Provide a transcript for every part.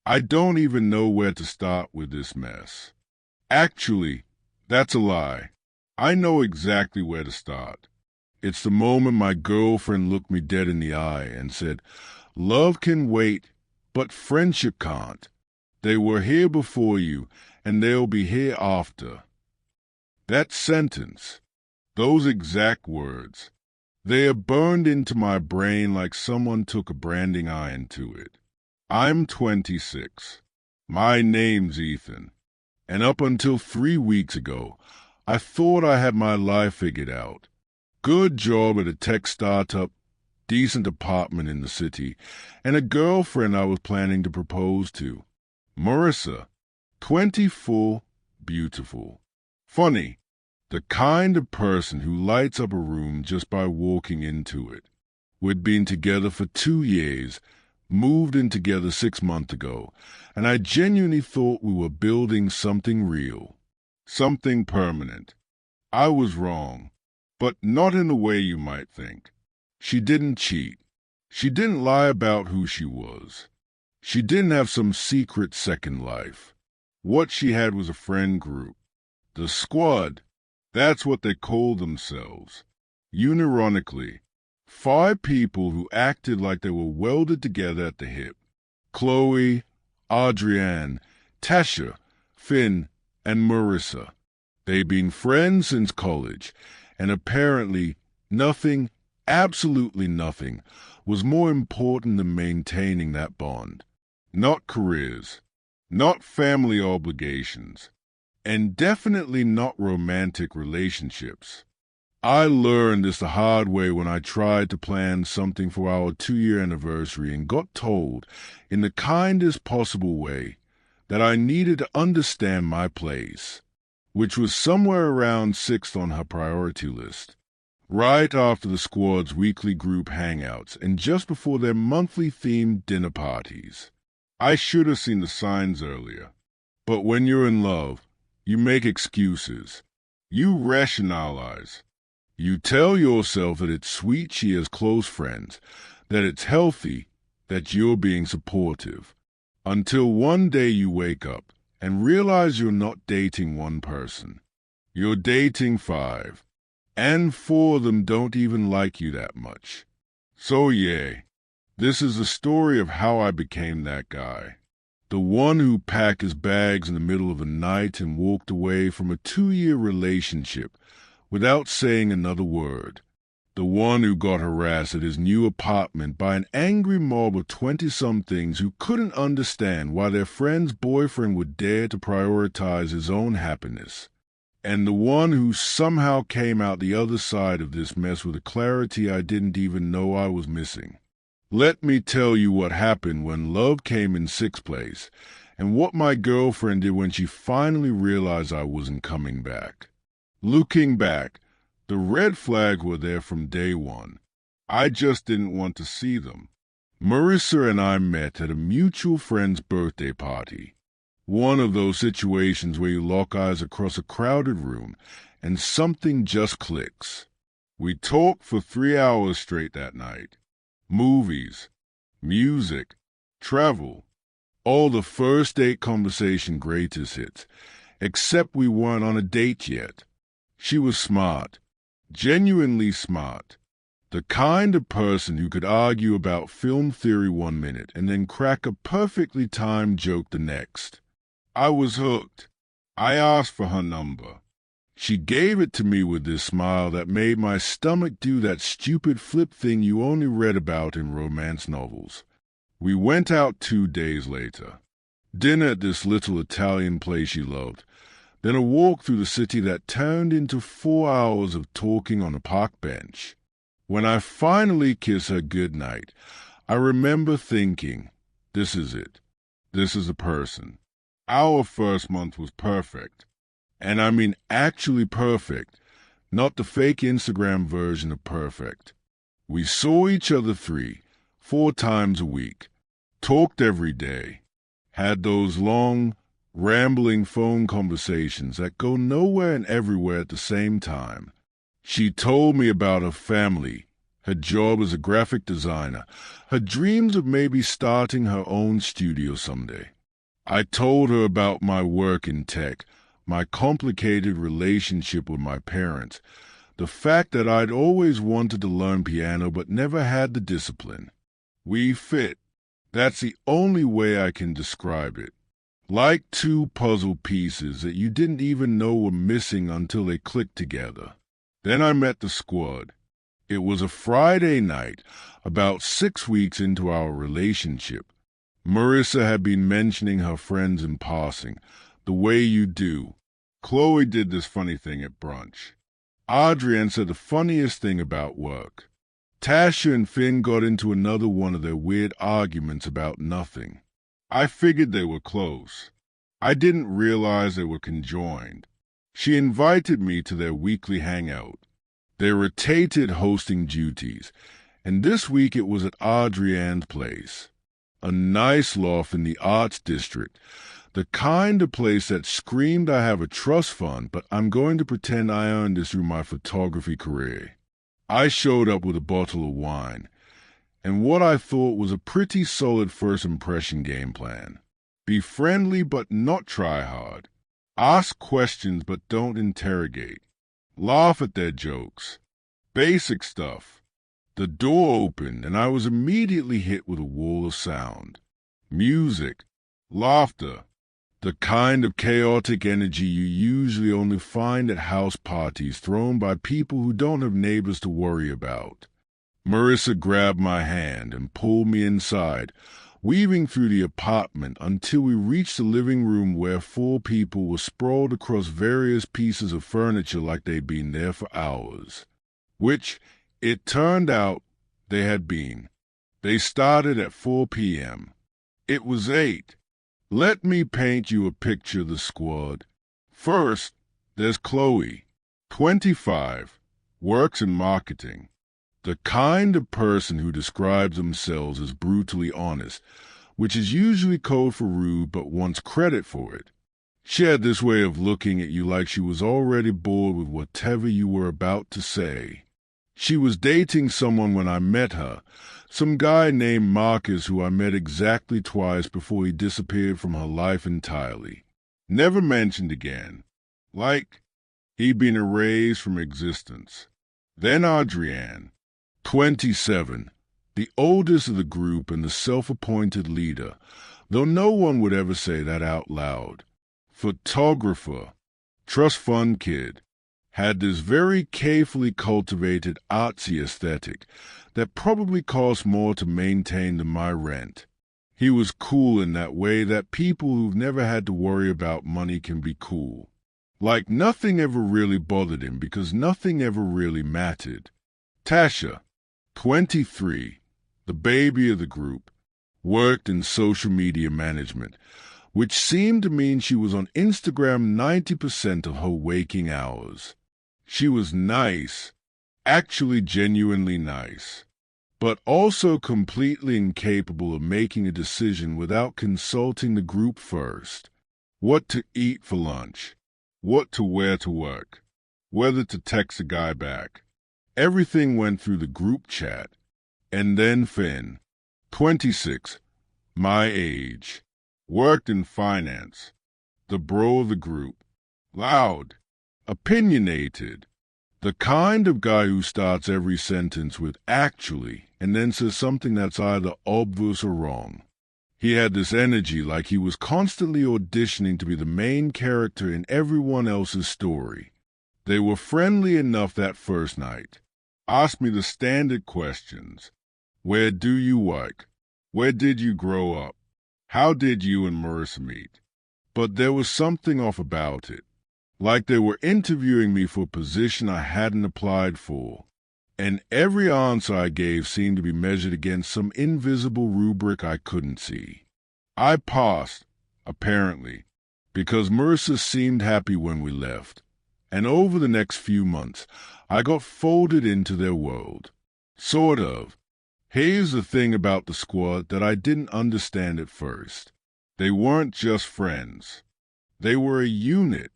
I don't even know where to start with this mess. Actually, that's a lie. I know exactly where to start. It's the moment my girlfriend looked me dead in the eye and said, "Love can wait, but friendship can't. They were here before you, and they'll be here after." That sentence, those exact words, they are burned into my brain like someone took a branding iron to it. I'm 26. My name's Ethan. And up until 3 weeks ago, I thought I had my life figured out. Good job at a tech startup, decent apartment in the city, and a girlfriend I was planning to propose to. Marissa, 24, beautiful. Funny, the kind of person who lights up a room just by walking into it. We'd been together for 2 years, moved in together 6 months ago, and I genuinely thought we were building something real, something permanent. I was wrong, but not in the way you might think. She didn't cheat. She didn't lie about who she was. She didn't have some secret second life. What she had was a friend group. The Squad, that's what they called themselves. Unironically, 5 people who acted like they were welded together at the hip. Chloe, Adrienne, Tasha, Finn, and Marissa. They'd been friends since college, and apparently nothing, absolutely nothing, was more important than maintaining that bond. Not careers, not family obligations, and definitely not romantic relationships. I learned this the hard way when I tried to plan something for our 2-year anniversary and got told, in the kindest possible way, that I needed to understand my place, which was somewhere around 6th on her priority list, right after the Squad's weekly group hangouts and just before their monthly themed dinner parties. I should have seen the signs earlier, but when you're in love, you make excuses. You rationalize. You tell yourself that it's sweet she has close friends, that it's healthy, that you're being supportive, until one day you wake up and realize you're not dating one person. You're dating 5, and 4 of them don't even like you that much. So yeah, this is the story of how I became that guy. The one who packed his bags in the middle of the night and walked away from a 2-year relationship without saying another word. The one who got harassed at his new apartment by an angry mob of 20-somethings who couldn't understand why their friend's boyfriend would dare to prioritize his own happiness. And the one who somehow came out the other side of this mess with a clarity I didn't even know I was missing. Let me tell you what happened when love came in 6th place, and what my girlfriend did when she finally realized I wasn't coming back. Looking back, the red flags were there from day one. I just didn't want to see them. Marissa and I met at a mutual friend's birthday party. One of those situations where you lock eyes across a crowded room and something just clicks. We talked for 3 hours straight that night. Movies, music, travel, all the first date conversation greatest hits, except we weren't on a date yet. She was smart, genuinely smart, the kind of person who could argue about film theory 1 minute and then crack a perfectly timed joke the next. I was hooked. I asked for her number. She gave it to me with this smile that made my stomach do that stupid flip thing you only read about in romance novels. We went out 2 days later. Dinner at this little Italian place she loved, then a walk through the city that turned into 4 hours of talking on a park bench. When I finally kissed her goodnight, I remember thinking, this is it. This is the person. Our first month was perfect. And I mean actually perfect, not the fake Instagram version of perfect. We saw each other 3, 4 times a week, talked every day, had those long, rambling phone conversations that go nowhere and everywhere at the same time. She told me about her family, her job as a graphic designer, her dreams of maybe starting her own studio someday. I told her about my work in tech, my complicated relationship with my parents, the fact that I'd always wanted to learn piano but never had the discipline. We fit. That's the only way I can describe it. Like two puzzle pieces that you didn't even know were missing until they clicked together. Then I met the squad. It was a Friday night, about 6 weeks into our relationship. Marissa had been mentioning her friends in passing, the way you do. Chloe did this funny thing at brunch. Adrienne said the funniest thing about work. Tasha and Finn got into another one of their weird arguments about nothing. I figured they were close. I didn't realize they were conjoined. She invited me to their weekly hangout. They rotated hosting duties, and this week it was at Adrienne's place. A nice loft in the Arts District, the kind of place that screamed I have a trust fund, but I'm going to pretend I earned this through my photography career. I showed up with a bottle of wine, and what I thought was a pretty solid first impression game plan. Be friendly but not try hard. Ask questions but don't interrogate. Laugh at their jokes. Basic stuff. The door opened and I was immediately hit with a wall of sound. Music. Laughter. The kind of chaotic energy you usually only find at house parties thrown by people who don't have neighbors to worry about. Marissa grabbed my hand and pulled me inside, weaving through the apartment until we reached the living room where 4 people were sprawled across various pieces of furniture like they'd been there for hours. Which, it turned out, they had been. They started at 4 p.m. It was 8. Let me paint you a picture of the squad. First, there's Chloe, 25, works in marketing. The kind of person who describes themselves as brutally honest, which is usually code for rude but wants credit for it. She had this way of looking at you like she was already bored with whatever you were about to say. She was dating someone when I met her, some guy named Marcus who I met exactly twice before he disappeared from her life entirely. Never mentioned again. Like he'd been erased from existence. Then Adrienne, 27, the oldest of the group and the self-appointed leader, though no one would ever say that out loud. Photographer, trust fund kid, had this very carefully cultivated artsy aesthetic that probably cost more to maintain than my rent. He was cool in that way that people who've never had to worry about money can be cool. Like nothing ever really bothered him because nothing ever really mattered. Tasha, 23, the baby of the group, worked in social media management, which seemed to mean she was on Instagram 90% of her waking hours. She was nice, actually genuinely nice, but also completely incapable of making a decision without consulting the group first. What to eat for lunch, what to wear to work, whether to text a guy back. Everything went through the group chat. And then Finn, 26, my age, worked in finance, the bro of the group, loud, opinionated, the kind of guy who starts every sentence with actually and then says something that's either obvious or wrong. He had this energy like he was constantly auditioning to be the main character in everyone else's story. They were friendly enough that first night. Asked me the standard questions. Where do you work? Where did you grow up? How did you and Marissa meet? But there was something off about it. Like they were interviewing me for a position I hadn't applied for. And every answer I gave seemed to be measured against some invisible rubric I couldn't see. I passed, apparently, because Marissa seemed happy when we left. And over the next few months, I got folded into their world. Sort of. Here's the thing about the squad that I didn't understand at first. They weren't just friends. They were a unit,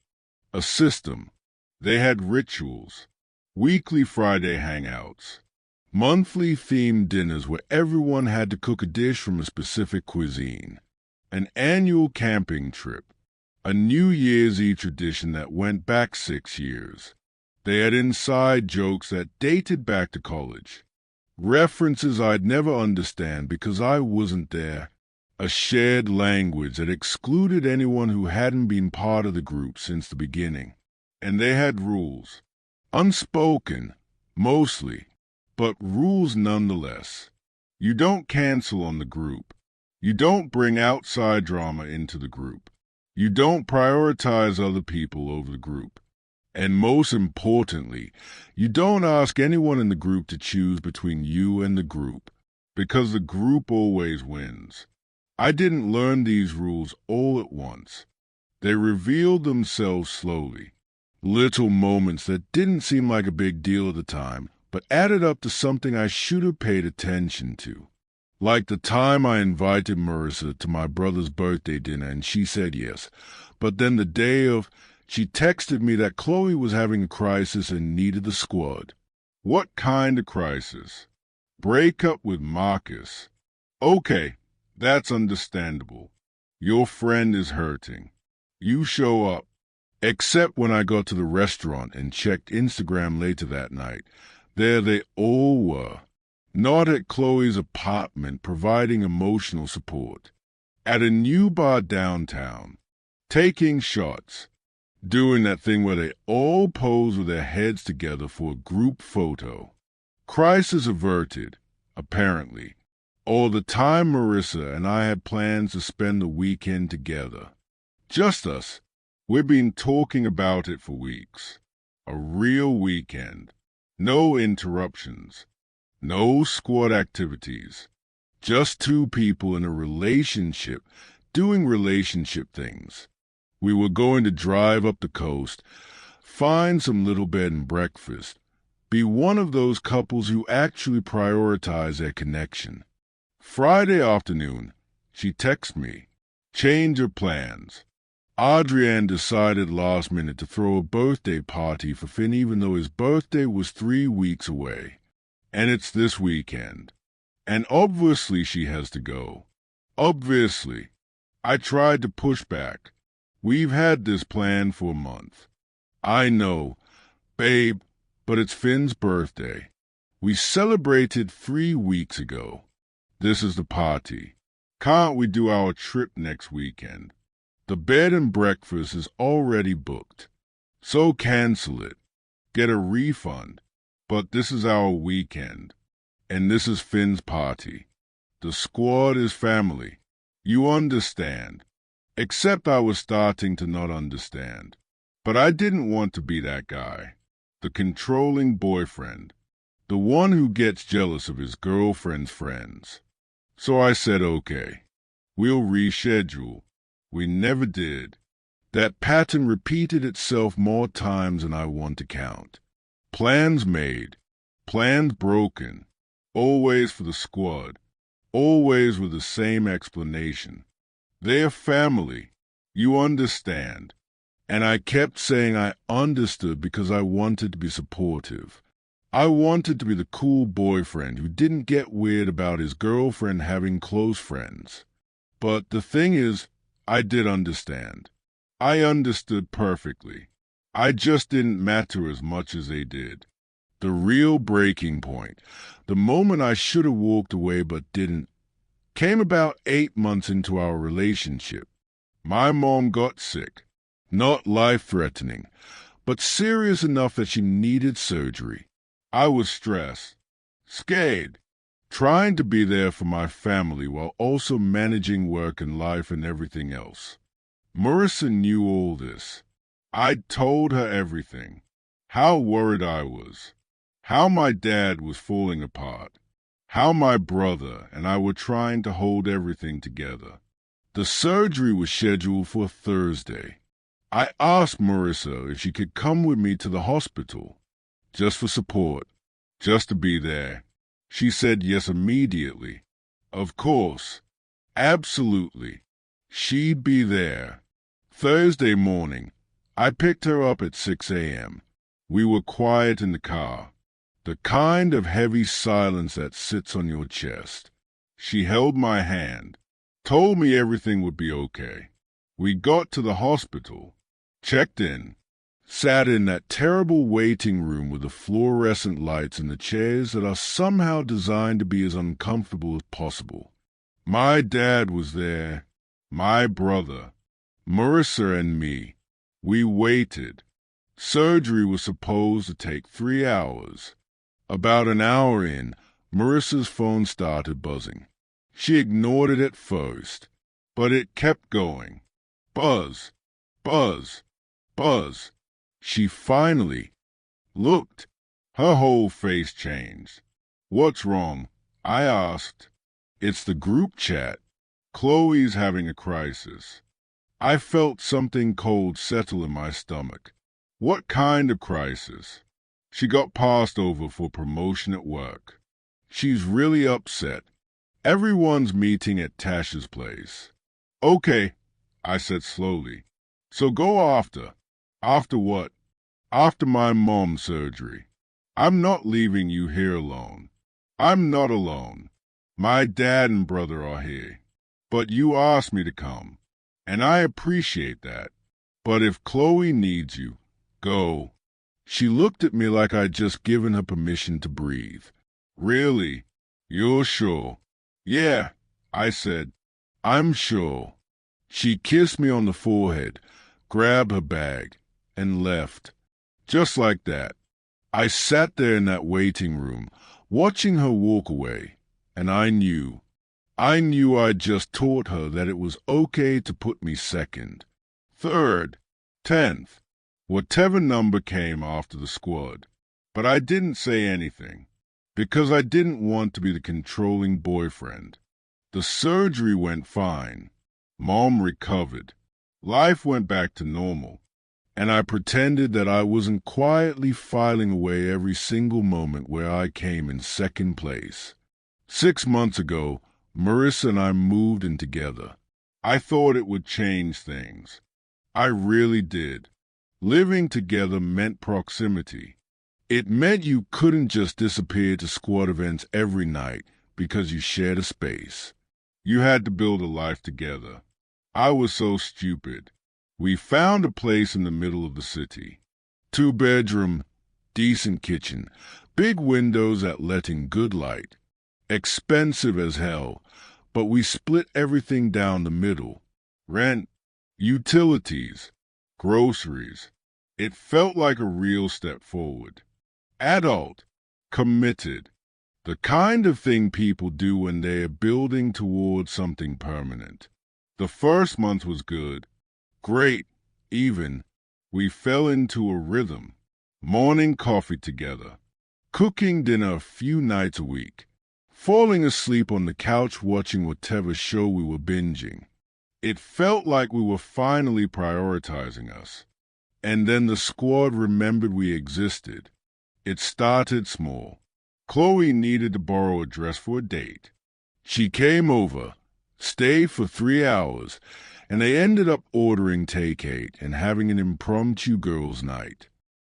a system. They had rituals, weekly Friday hangouts, Monthly themed dinners where everyone had to cook a dish from a specific cuisine. An annual camping trip. A New Year's Eve tradition that went back 6 years. They had inside jokes that dated back to college. References I'd never understand because I wasn't there. A shared language that excluded anyone who hadn't been part of the group since the beginning. And they had rules. Unspoken, mostly, but rules nonetheless. You don't cancel on the group. You don't bring outside drama into the group. You don't prioritize other people over the group. And most importantly, you don't ask anyone in the group to choose between you and the group, because the group always wins. I didn't learn these rules all at once. They revealed themselves slowly. Little moments that didn't seem like a big deal at the time, but added up to something I should have paid attention to. Like the time I invited Marissa to my brother's birthday dinner and she said yes, but then the day of, she texted me that Chloe was having a crisis and needed the squad. What kind of crisis? Breakup with Marcus. Okay, that's understandable. Your friend is hurting. You show up. Except when I got to the restaurant and checked Instagram later that night. There they all were. Not at Chloe's apartment providing emotional support. At a new bar downtown. Taking shots. Doing that thing where they all pose with their heads together for a group photo. Crisis averted, apparently. All the time Marissa and I had plans to spend the weekend together. Just us. We've been talking about it for weeks. A real weekend. No interruptions. No squad activities. Just two people in a relationship doing relationship things. We were going to drive up the coast, find some little bed and breakfast, be one of those couples who actually prioritize their connection. Friday afternoon, she texted me. Change her plans. Adrian decided last minute to throw a birthday party for Finn even though his birthday was 3 weeks away. And it's this weekend. And obviously she has to go. Obviously. I tried to push back. We've had this plan for a month. I know, babe, but it's Finn's birthday. We celebrated 3 weeks ago. This is the party. Can't we do our trip next weekend? The bed and breakfast is already booked. So cancel it. Get a refund. But this is our weekend. And this is Finn's party. The squad is family. You understand. Except I was starting to not understand. But I didn't want to be that guy. The controlling boyfriend. The one who gets jealous of his girlfriend's friends. So I said okay. We'll reschedule. We never did. That pattern repeated itself more times than I want to count. Plans made. Plans broken. Always for the squad. Always with the same explanation. They're family. You understand. And I kept saying I understood because I wanted to be supportive. I wanted to be the cool boyfriend who didn't get weird about his girlfriend having close friends. But the thing is, I did understand. I understood perfectly. I just didn't matter as much as they did. The real breaking point, the moment I should have walked away but didn't, came about 8 months into our relationship. My mom got sick. Not life-threatening, but serious enough that she needed surgery. I was stressed, scared, trying to be there for my family while also managing work and life and everything else. Marissa knew all this. I'd told her everything. How worried I was. How my dad was falling apart. How my brother and I were trying to hold everything together. The surgery was scheduled for Thursday. I asked Marissa if she could come with me to the hospital, just for support, just to be there. She said yes immediately. Of course. Absolutely. She'd be there. Thursday morning, I picked her up at 6 a.m. We were quiet in the car. The kind of heavy silence that sits on your chest. She held my hand, told me everything would be okay. We got to the hospital, checked in, sat in that terrible waiting room with the fluorescent lights and the chairs that are somehow designed to be as uncomfortable as possible. My dad was there, my brother, Marissa and me. We waited. Surgery was supposed to take 3 hours. About an hour in, Marissa's phone started buzzing. She ignored it at first, but it kept going. Buzz, buzz, buzz. She finally looked. Her whole face changed. "What's wrong?" I asked. "It's the group chat. Chloe's having a crisis." I felt something cold settle in my stomach. What kind of crisis? She got passed over for promotion at work. She's really upset. Everyone's meeting at Tasha's place. "Okay," I said slowly. "So go after." "After what?" "After my mom's surgery. I'm not leaving you here alone." "I'm not alone. My dad and brother are here. But you asked me to come, and I appreciate that. But if Chloe needs you, go." She looked at me like I'd just given her permission to breathe. "Really? You're sure?" "Yeah," I said. "I'm sure." She kissed me on the forehead, grabbed her bag, and left. Just like that. I sat there in that waiting room, watching her walk away, and I knew I'd just taught her that it was okay to put me second, third, 10th, whatever number came after the squad. But I didn't say anything, because I didn't want to be the controlling boyfriend. The surgery went fine. Mom recovered. Life went back to normal. And I pretended that I wasn't quietly filing away every single moment where I came in second place. 6 months ago, Marissa and I moved in together. I thought it would change things. I really did. Living together meant proximity. It meant you couldn't just disappear to squad events every night because you shared a space. You had to build a life together. I was so stupid. We found a place in the middle of the city. 2-bedroom, decent kitchen, big windows that let in good light. Expensive as hell, but we split everything down the middle. Rent, utilities, groceries. It felt like a real step forward. Adult, committed. The kind of thing people do when they are building towards something permanent. The first month was good. Great, even. We fell into a rhythm. Morning coffee together. Cooking dinner a few nights a week. Falling asleep on the couch watching whatever show we were binging. It felt like we were finally prioritizing us. And then the squad remembered we existed. It started small. Chloe needed to borrow a dress for a date. She came over, stayed for 3 hours, and they ended up ordering takeout and having an impromptu girls' night.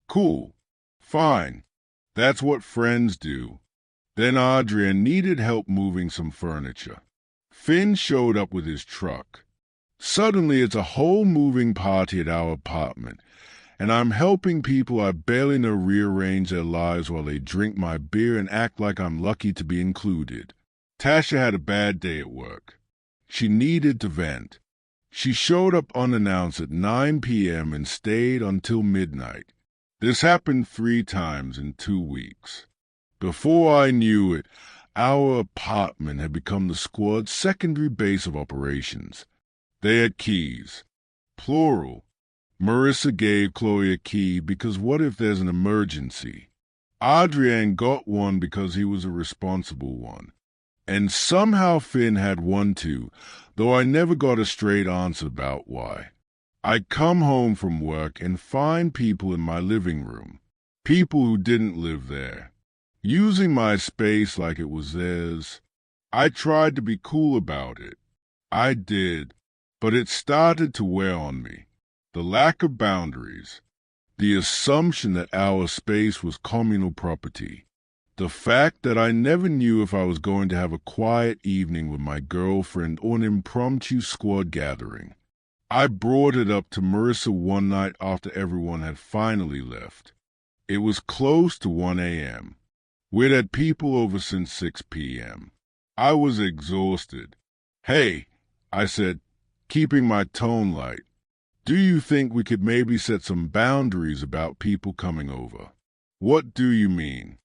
Cool. Fine. That's what friends do. Then Adrian needed help moving some furniture. Finn showed up with his truck. Suddenly it's a whole moving party at our apartment, and I'm helping people I barely know rearrange their lives while they drink my beer and act like I'm lucky to be included. Tasha had a bad day at work. She needed to vent. She showed up unannounced at 9 p.m. and stayed until midnight. This happened 3 times in 2 weeks. Before I knew it, our apartment had become the squad's secondary base of operations. They had keys. Plural. Marissa gave Chloe a key because what if there's an emergency? Adrian got one because he was a responsible one. And somehow Finn had one too, though I never got a straight answer about why. I'd come home from work and find people in my living room, people who didn't live there, using my space like it was theirs. I tried to be cool about it. I did, but it started to wear on me. The lack of boundaries, the assumption that our space was communal property. The fact that I never knew if I was going to have a quiet evening with my girlfriend or an impromptu squad gathering. I brought it up to Marissa one night after everyone had finally left. It was close to 1 a.m. We'd had people over since 6 p.m. I was exhausted. "Hey," I said, keeping my tone light, "do you think we could maybe set some boundaries about people coming over?" "What do you mean?"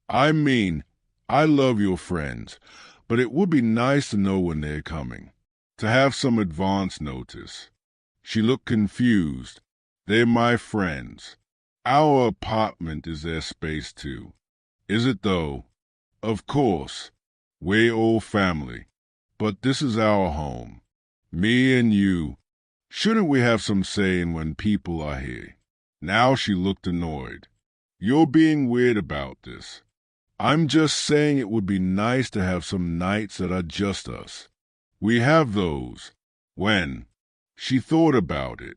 "I mean, I love your friends, but it would be nice to know when they're coming, to have some advance notice." She looked confused. "They're my friends. Our apartment is their space too." "Is it though?" "Of course. We're all family. But this is our home. Me and you. Shouldn't we have some say in when people are here?" Now she looked annoyed. "You're being weird about this. I'm just saying it would be nice to have some nights that are just us. We have those." "When?" She thought about it.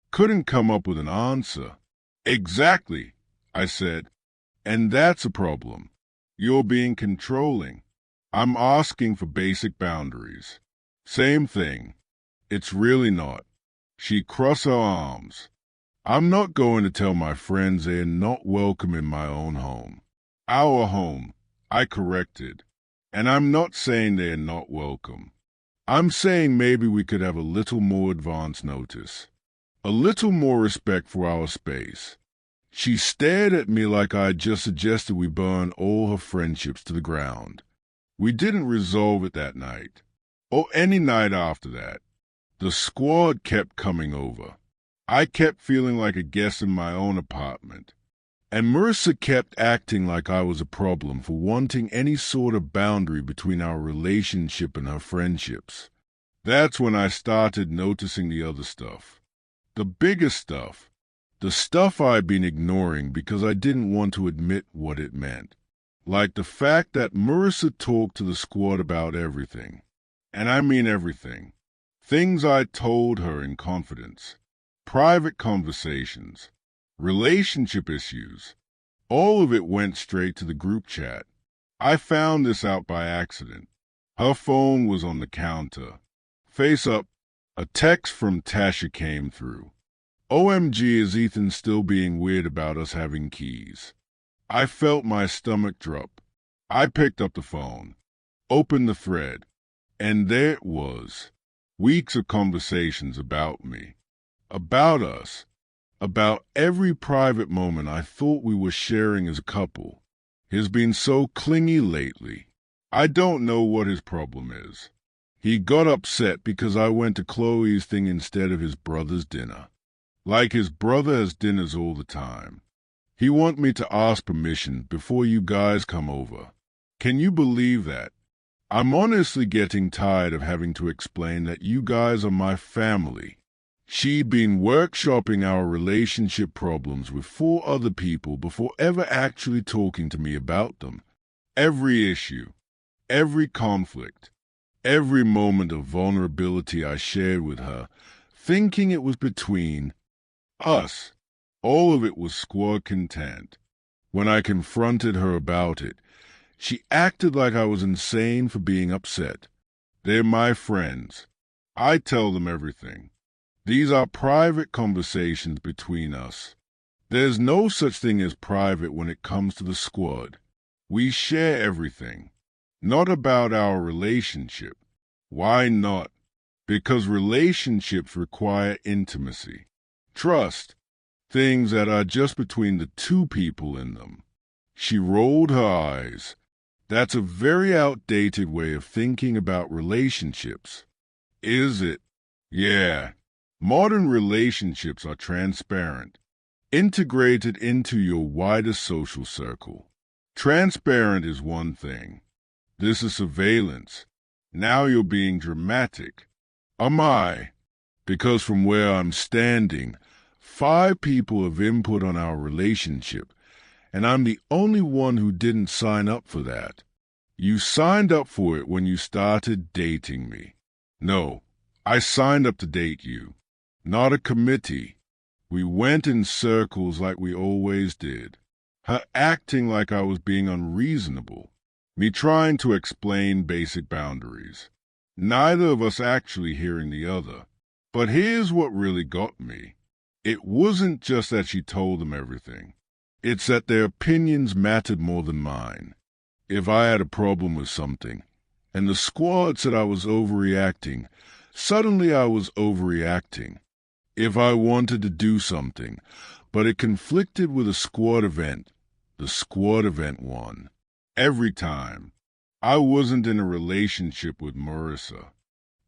Couldn't come up with an answer. "Exactly," I said. "And that's a problem. You're being controlling. I'm asking for basic boundaries." "Same thing." "It's really not." She crossed her arms. "I'm not going to tell my friends they're not welcome in my own home." "Our home," I corrected. "And I'm not saying they're not welcome. I'm saying maybe we could have a little more advance notice. A little more respect for our space." She stared at me like I had just suggested we burn all her friendships to the ground. We didn't resolve it that night, or any night after that. The squad kept coming over. I kept feeling like a guest in my own apartment. And Marissa kept acting like I was a problem for wanting any sort of boundary between our relationship and her friendships. That's when I started noticing the other stuff. The bigger stuff. The stuff I'd been ignoring because I didn't want to admit what it meant. Like the fact that Marissa talked to the squad about everything. And I mean everything. Things I told her in confidence. Private conversations. Relationship issues. All of it went straight to the group chat. I found this out by accident. Her phone was on the counter. Face up, a text from Tasha came through. "OMG, is Ethan still being weird about us having keys?" I felt my stomach drop. I picked up the phone, opened the thread, and there it was. Weeks of conversations about me, about us, about every private moment I thought we were sharing as a couple. He's been so clingy lately. I don't know what his problem is. He got upset because I went to Chloe's thing instead of his brother's dinner. Like his brother has dinners all the time. He want me to ask permission before you guys come over. Can you believe that? I'm honestly getting tired of having to explain that you guys are my family. She'd been workshopping our relationship problems with 4 other people before ever actually talking to me about them. Every issue, every conflict, every moment of vulnerability I shared with her, thinking it was between us. All of it was squad content. When I confronted her about it, she acted like I was insane for being upset. They're my friends. I tell them everything. These are private conversations between us. There's no such thing as private when it comes to the squad. We share everything. Not about our relationship. Why not? Because relationships require intimacy, trust, things that are just between the 2 people in them. She rolled her eyes. That's a very outdated way of thinking about relationships. Is it? Yeah. Modern relationships are transparent, integrated into your wider social circle. Transparent is one thing. This is surveillance. Now you're being dramatic. Am I? Because from where I'm standing, 5 people have input on our relationship, and I'm the only one who didn't sign up for that. You signed up for it when you started dating me. No, I signed up to date you. Not a committee. We went in circles like we always did. her acting like I was being unreasonable, me trying to explain basic boundaries, neither of us actually hearing the other. But here's what really got me. It wasn't just that she told them everything. It's that their opinions mattered more than mine. If I had a problem with something, and the squad said I was overreacting, suddenly I was overreacting. If I wanted to do something, but it conflicted with a squad event, the squad event won. Every time. I wasn't in a relationship with Marissa.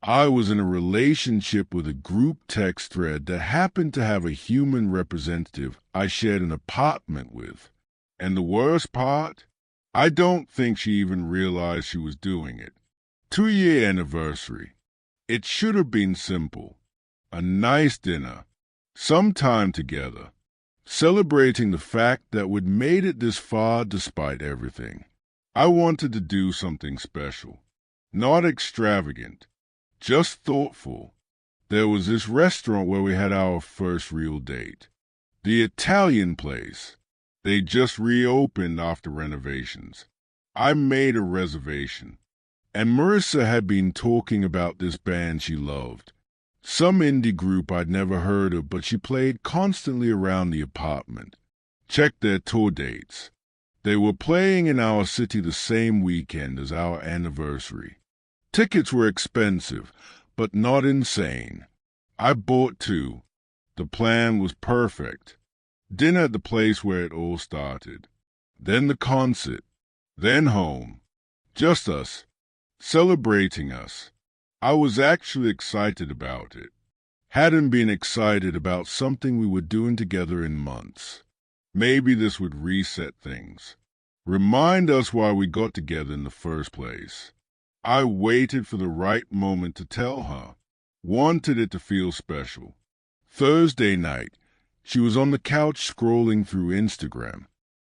I was in a relationship with a group text thread that happened to have a human representative I shared an apartment with. And the worst part? I don't think she even realized she was doing it. 2-year anniversary. It should have been simple. A nice dinner. Some time together. Celebrating the fact that we'd made it this far despite everything. I wanted to do something special. Not extravagant. Just thoughtful. There was this restaurant where we had our first real date. The Italian place. They just reopened after renovations. I made a reservation. And Marissa had been talking about this band she loved. Some indie group I'd never heard of, but she played constantly around the apartment. Checked their tour dates. They were playing in our city the same weekend as our anniversary. Tickets were expensive, but not insane. I bought 2. The plan was perfect. Dinner at the place where it all started. Then the concert. Then home. Just us. Celebrating us. I was actually excited about it. Hadn't been excited about something we were doing together in months. Maybe this would reset things. Remind us why we got together in the first place. I waited for the right moment to tell her. Wanted it to feel special. Thursday night, she was on the couch scrolling through Instagram.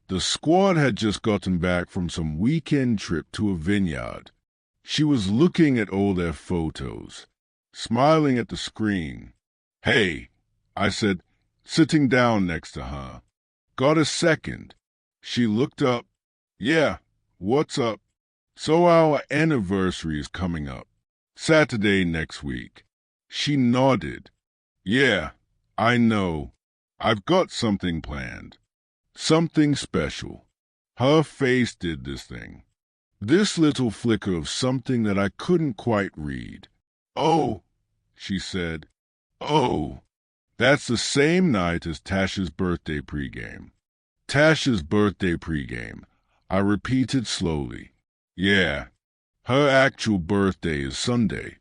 The squad had just gotten back from some weekend trip to a vineyard. She was looking at all their photos, smiling at the screen. "Hey," I said, sitting down next to her. "Got a second?" She looked up. "Yeah, what's up?" "So our anniversary is coming up. Saturday next week." She nodded. "Yeah, I know. I've got something planned. Something special." Her face did this thing. This little flicker of something that I couldn't quite read. "Oh," she said. "Oh." That's the same night as Tasha's birthday pregame. Tasha's birthday pregame. I repeated slowly. "Yeah, her actual birthday is Sunday,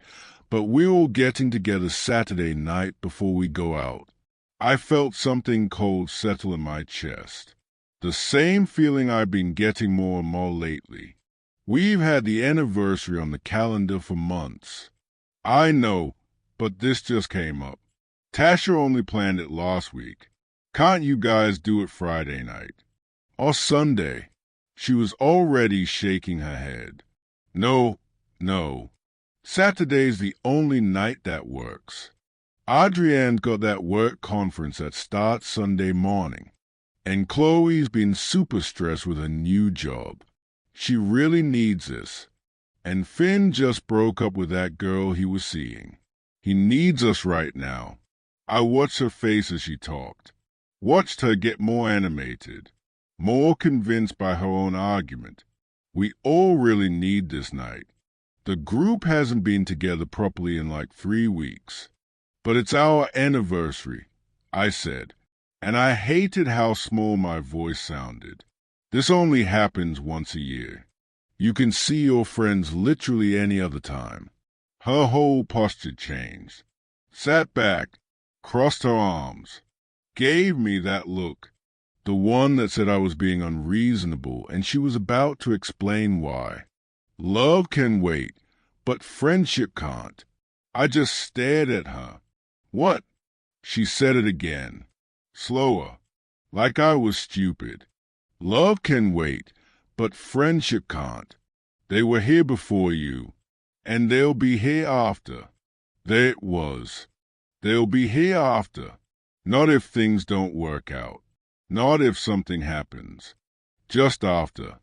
but we're all getting together Saturday night before we go out." I felt something cold settle in my chest. The same feeling I've been getting more and more lately. We've had the anniversary on the calendar for months. I know, but this just came up. Tasha only planned it last week. Can't you guys do it Friday night? Or Sunday? She was already shaking her head. No. Saturday's the only night that works. Adrienne's got that work conference that starts Sunday morning. And Chloe's been super stressed with her new job. She really needs this. And Finn just broke up with that girl he was seeing. He needs us right now. I watched her face as she talked. Watched her get more animated. More convinced by her own argument. We all really need this night. The group hasn't been together properly in like 3 weeks. But it's our anniversary, I said, and I hated how small my voice sounded. This only happens once a year. You can see your friends literally any other time. Her whole posture changed. Sat back, crossed her arms, gave me that look, the one that said I was being unreasonable, and she was about to explain why. Love can wait, but friendship can't. I just stared at her. What? She said it again, slower, like I was stupid. Love can wait, but friendship can't. They were here before you, and they'll be here after. There it was. They'll be here after. Not if things don't work out. Not if something happens. Just after.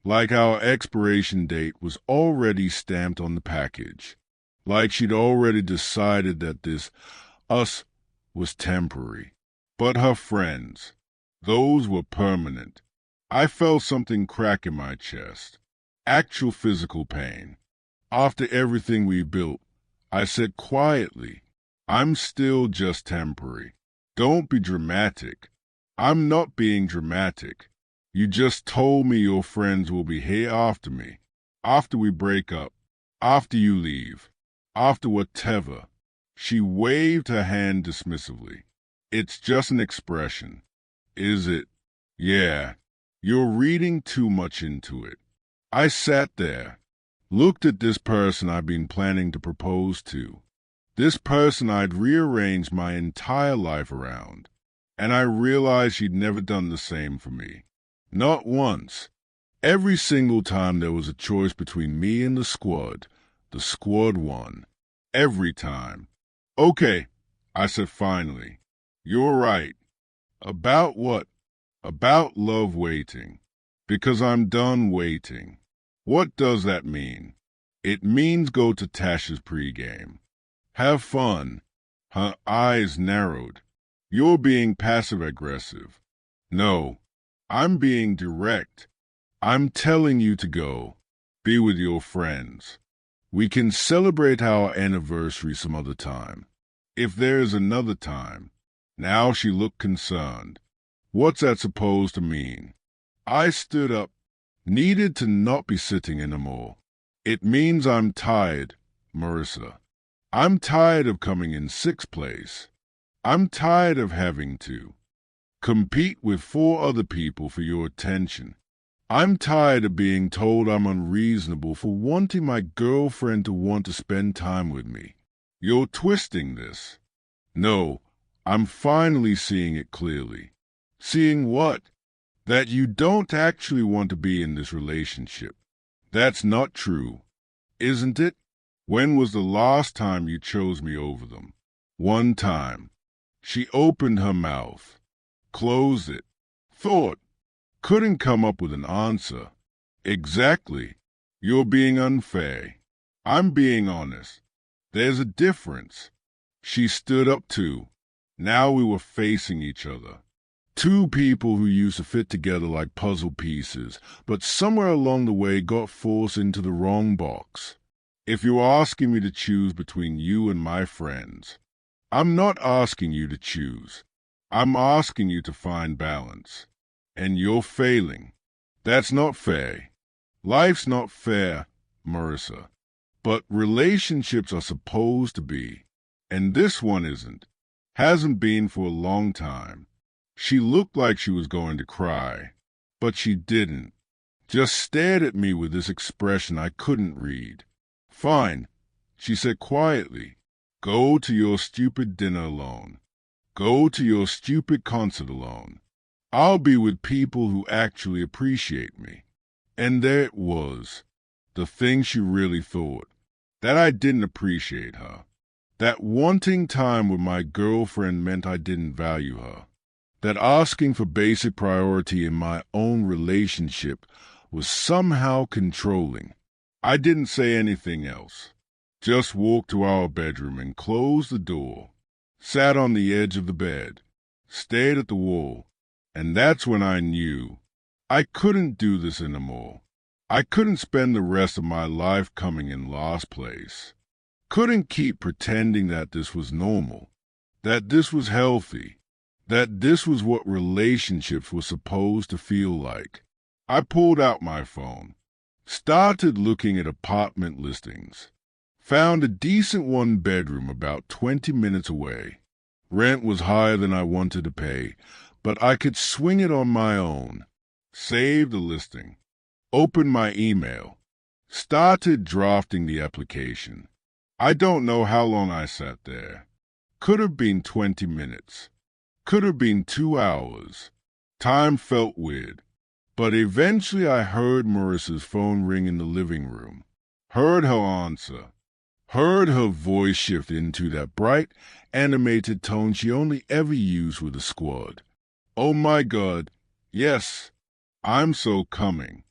Like our expiration date was already stamped on the package. Like she'd already decided that this us was temporary. But her friends, those were permanent. I felt something crack in my chest. Actual physical pain. After everything we built, I said quietly, I'm still just temporary. Don't be dramatic. I'm not being dramatic. You just told me your friends will be here after me, after we break up, after you leave, after whatever. She waved her hand dismissively. It's just an expression. Is it? Yeah. You're reading too much into it. I sat there, looked at this person I'd been planning to propose to, this person I'd rearranged my entire life around, and I realized she'd never done the same for me. Not once. Every single time there was a choice between me and the squad won. Every time. Okay, I said finally. You're right. About what? About love waiting. Because I'm done waiting. What does that mean? It means go to Tasha's pregame. Have fun. Her eyes narrowed. You're being passive-aggressive. No, I'm being direct. I'm telling you to go. Be with your friends. We can celebrate our anniversary some other time. If there is another time. Now she looked concerned. What's that supposed to mean? I stood up, needed to not be sitting anymore. It means I'm tired, Marissa. I'm tired of coming in sixth place. I'm tired of having to compete with 4 other people for your attention. I'm tired of being told I'm unreasonable for wanting my girlfriend to want to spend time with me. You're twisting this. No, I'm finally seeing it clearly. Seeing what? That you don't actually want to be in this relationship. That's not true, isn't it? When was the last time you chose me over them? One time. She opened her mouth, closed it, thought, couldn't come up with an answer. Exactly. You're being unfair. I'm being honest. There's a difference. She stood up too. Now we were facing each other. 2 people who used to fit together like puzzle pieces, but somewhere along the way got forced into the wrong box. If you're asking me to choose between you and my friends, I'm not asking you to choose. I'm asking you to find balance. And you're failing. That's not fair. Life's not fair, Marissa. But relationships are supposed to be. And this one isn't. Hasn't been for a long time. She looked like she was going to cry, but she didn't. Just stared at me with this expression I couldn't read. Fine, she said quietly. Go to your stupid dinner alone. Go to your stupid concert alone. I'll be with people who actually appreciate me. And there it was, the thing she really thought, that I didn't appreciate her. That wanting time with my girlfriend meant I didn't value her. That asking for basic priority in my own relationship was somehow controlling. I didn't say anything else. Just walked to our bedroom and closed the door. Sat on the edge of the bed. Stared at the wall. And that's when I knew. I couldn't do this anymore. I couldn't spend the rest of my life coming in last place. Couldn't keep pretending that this was normal. That this was healthy. That this was what relationships were supposed to feel like. I pulled out my phone, started looking at apartment listings, found a decent 1-bedroom about 20 minutes away. Rent was higher than I wanted to pay, but I could swing it on my own. Saved the listing, opened my email, started drafting the application. I don't know how long I sat there. Could have been 20 minutes. Could have been 2 hours. Time felt weird. But eventually I heard Marissa's phone ring in the living room. Heard her answer. Heard her voice shift into that bright, animated tone she only ever used with the squad. Oh my God, yes, I'm so coming.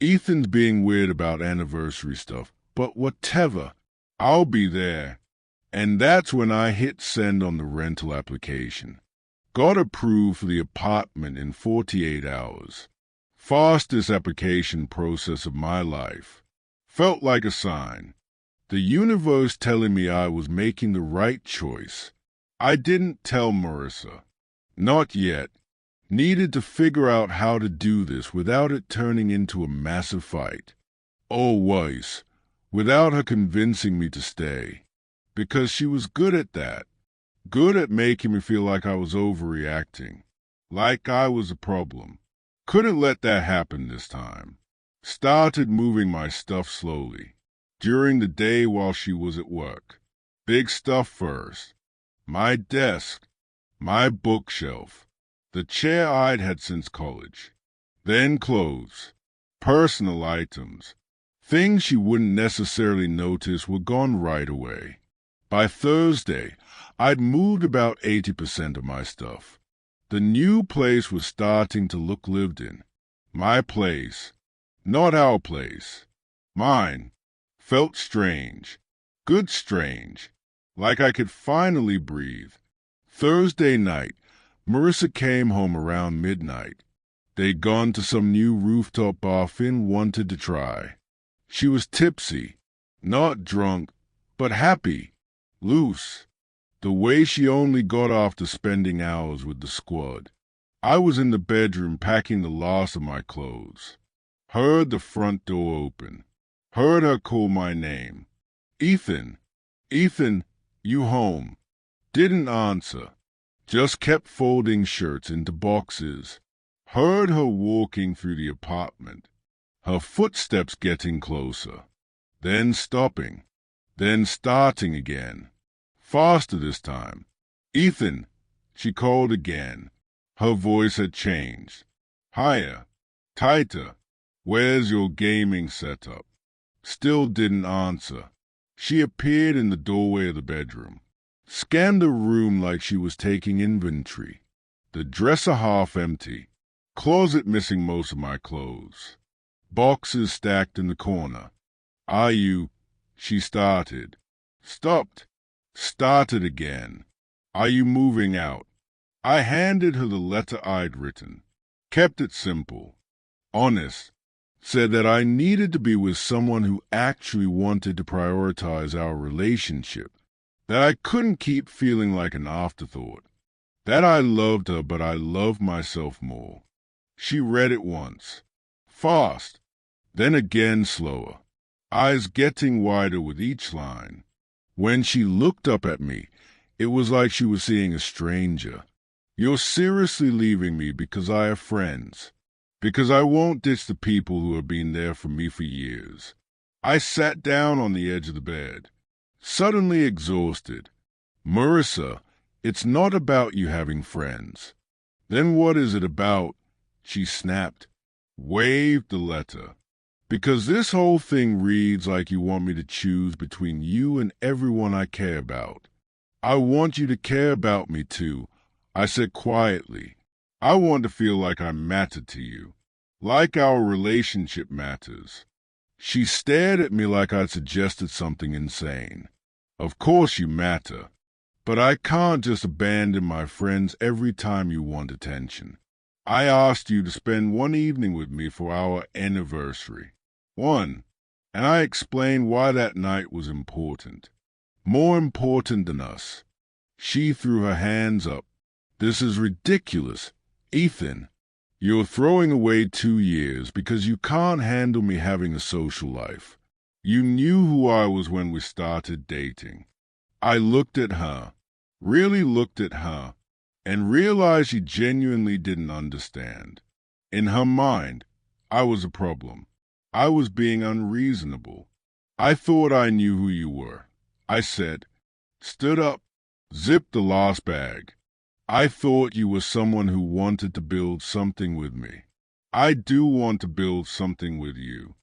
Ethan's being weird about anniversary stuff, but whatever. I'll be there. And that's when I hit send on the rental application. Got approved for the apartment in 48 hours. Fastest application process of my life. Felt like a sign. The universe telling me I was making the right choice. I didn't tell Marissa. Not yet. Needed to figure out how to do this without it turning into a massive fight. Oh, Weiss, without her convincing me to stay. Because she was good at that. Good at making me feel like I was overreacting. Like I was a problem. Couldn't let that happen this time. Started moving my stuff slowly. During the day while she was at work. Big stuff first. My desk. My bookshelf. The chair I'd had since college. Then clothes. Personal items. Things she wouldn't necessarily notice were gone right away. By Thursday, I'd moved about 80% of my stuff. The new place was starting to look lived in. My place. Not our place. Mine. Felt strange. Good strange. Like I could finally breathe. Thursday night, Marissa came home around midnight. They'd gone to some new rooftop bar Finn wanted to try. She was tipsy. Not drunk, but happy. Loose. The way she only got after spending hours with the squad. I was in the bedroom packing the last of my clothes. Heard the front door open. Heard her call my name. Ethan. Ethan, you home. Didn't answer. Just kept folding shirts into boxes. Heard her walking through the apartment. Her footsteps getting closer. Then stopping. Then starting again. Faster this time. Ethan, she called again. Her voice had changed. Higher. Tighter. Where's your gaming setup? Still didn't answer. She appeared in the doorway of the bedroom. Scanned the room like she was taking inventory. The dresser half empty. Closet missing most of my clothes. Boxes stacked in the corner. Are you... She started. Stopped. Started again. Are you moving out? I handed her the letter I'd written. Kept it simple. Honest. Said that I needed to be with someone who actually wanted to prioritize our relationship. That I couldn't keep feeling like an afterthought. That I loved her, but I loved myself more. She read it once. Fast. Then again slower. Eyes getting wider with each line. When she looked up at me, it was like she was seeing a stranger. You're seriously leaving me because I have friends. Because I won't ditch the people who have been there for me for years. I sat down on the edge of the bed. Suddenly exhausted. Marissa, it's not about you having friends. Then what is it about? She snapped. Waved the letter. Because this whole thing reads like you want me to choose between you and everyone I care about. I want you to care about me too, I said quietly. I want to feel like I matter to you. Like our relationship matters. She stared at me like I'd suggested something insane. Of course you matter. But I can't just abandon my friends every time you want attention. I asked you to spend one evening with me for our anniversary. One. And I explained why that night was important. More important than us. She threw her hands up. This is ridiculous. Ethan, you're throwing away 2 years because you can't handle me having a social life. You knew who I was when we started dating. I looked at her, really looked at her, and realized she genuinely didn't understand. In her mind, I was a problem. I was being unreasonable. I thought I knew who you were. I said, stood up, zipped the last bag. I thought you were someone who wanted to build something with me. I do want to build something with you.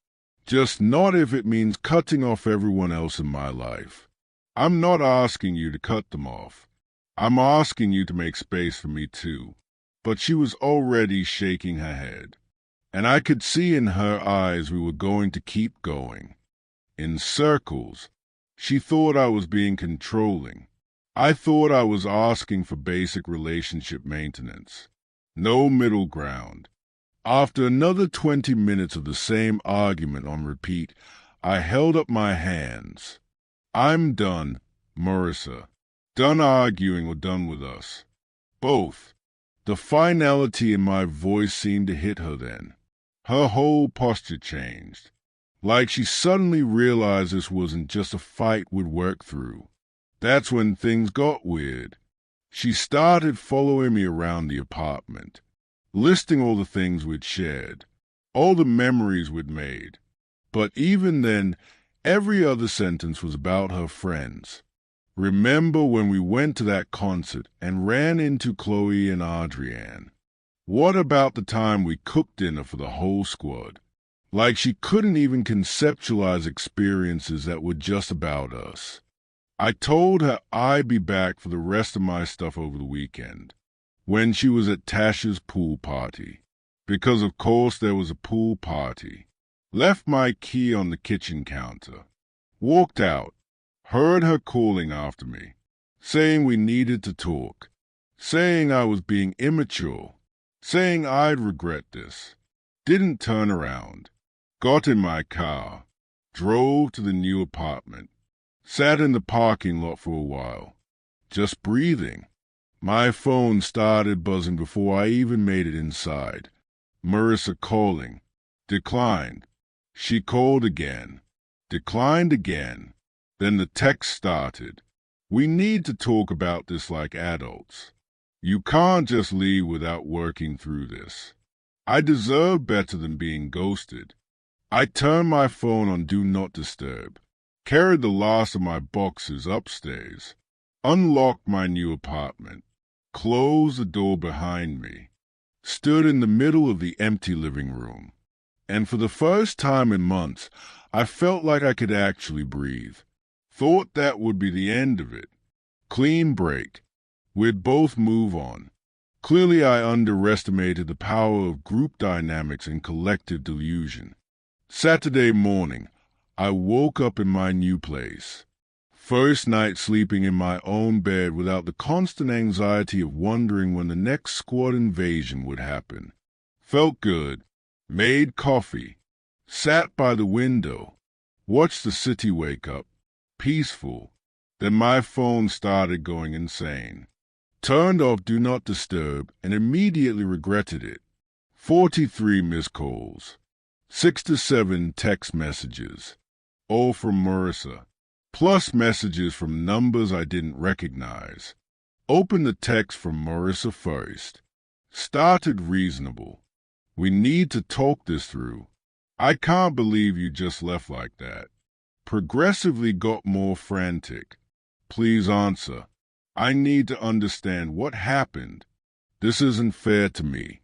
Just not if it means cutting off everyone else in my life. I'm not asking you to cut them off. I'm asking you to make space for me too. but she was already shaking her head, and I could see in her eyes we were going to keep going. In circles. She thought I was being controlling. I thought I was asking for basic relationship maintenance. No middle ground. After another 20 minutes of the same argument on repeat, I held up my hands. I'm done, Marissa. Done arguing or done with us. Both. The finality in my voice seemed to hit her then. Her whole posture changed. Like she suddenly realized this wasn't just a fight we'd work through. That's when things got weird. She started following me around the apartment, listing all the things we'd shared, all the memories we'd made. But even then, every other sentence was about her friends. Remember when we went to that concert and ran into Chloe and Adrienne? What about the time we cooked dinner for the whole squad? Like she couldn't even conceptualize experiences that were just about us. I told her I'd be back for the rest of my stuff over the weekend, when she was at Tasha's pool party. Because of course there was a pool party. Left my key on the kitchen counter. Walked out. Heard her calling after me, saying we needed to talk, saying I was being immature, saying I'd regret this. Didn't turn around. Got in my car, drove to the new apartment, sat in the parking lot for a while, just breathing. My phone started buzzing before I even made it inside. Marissa calling. Declined. She called again. Declined again. Then the text started. We need to talk about this like adults. You can't just leave without working through this. I deserve better than being ghosted. I turned my phone on Do Not Disturb, carried the last of my boxes upstairs, unlocked my new apartment, closed the door behind me, stood in the middle of the empty living room, and for the first time in months, I felt like I could actually breathe. Thought that would be the end of it. Clean break. We'd both move on. Clearly I underestimated the power of group dynamics and collective delusion. Saturday morning, I woke up in my new place. First night sleeping in my own bed without the constant anxiety of wondering when the next squad invasion would happen. Felt good. Made coffee. Sat by the window. Watched the city wake up. Peaceful. Then my phone started going insane. Turned off Do Not Disturb and immediately regretted it. 43 missed calls. 6 to 7 text messages. All from Marissa. Plus messages from numbers I didn't recognize. Opened the text from Marissa first. Started reasonable. We need to talk this through. I can't believe you just left like that. Progressively got more frantic. Please answer. I need to understand what happened. This isn't fair to me.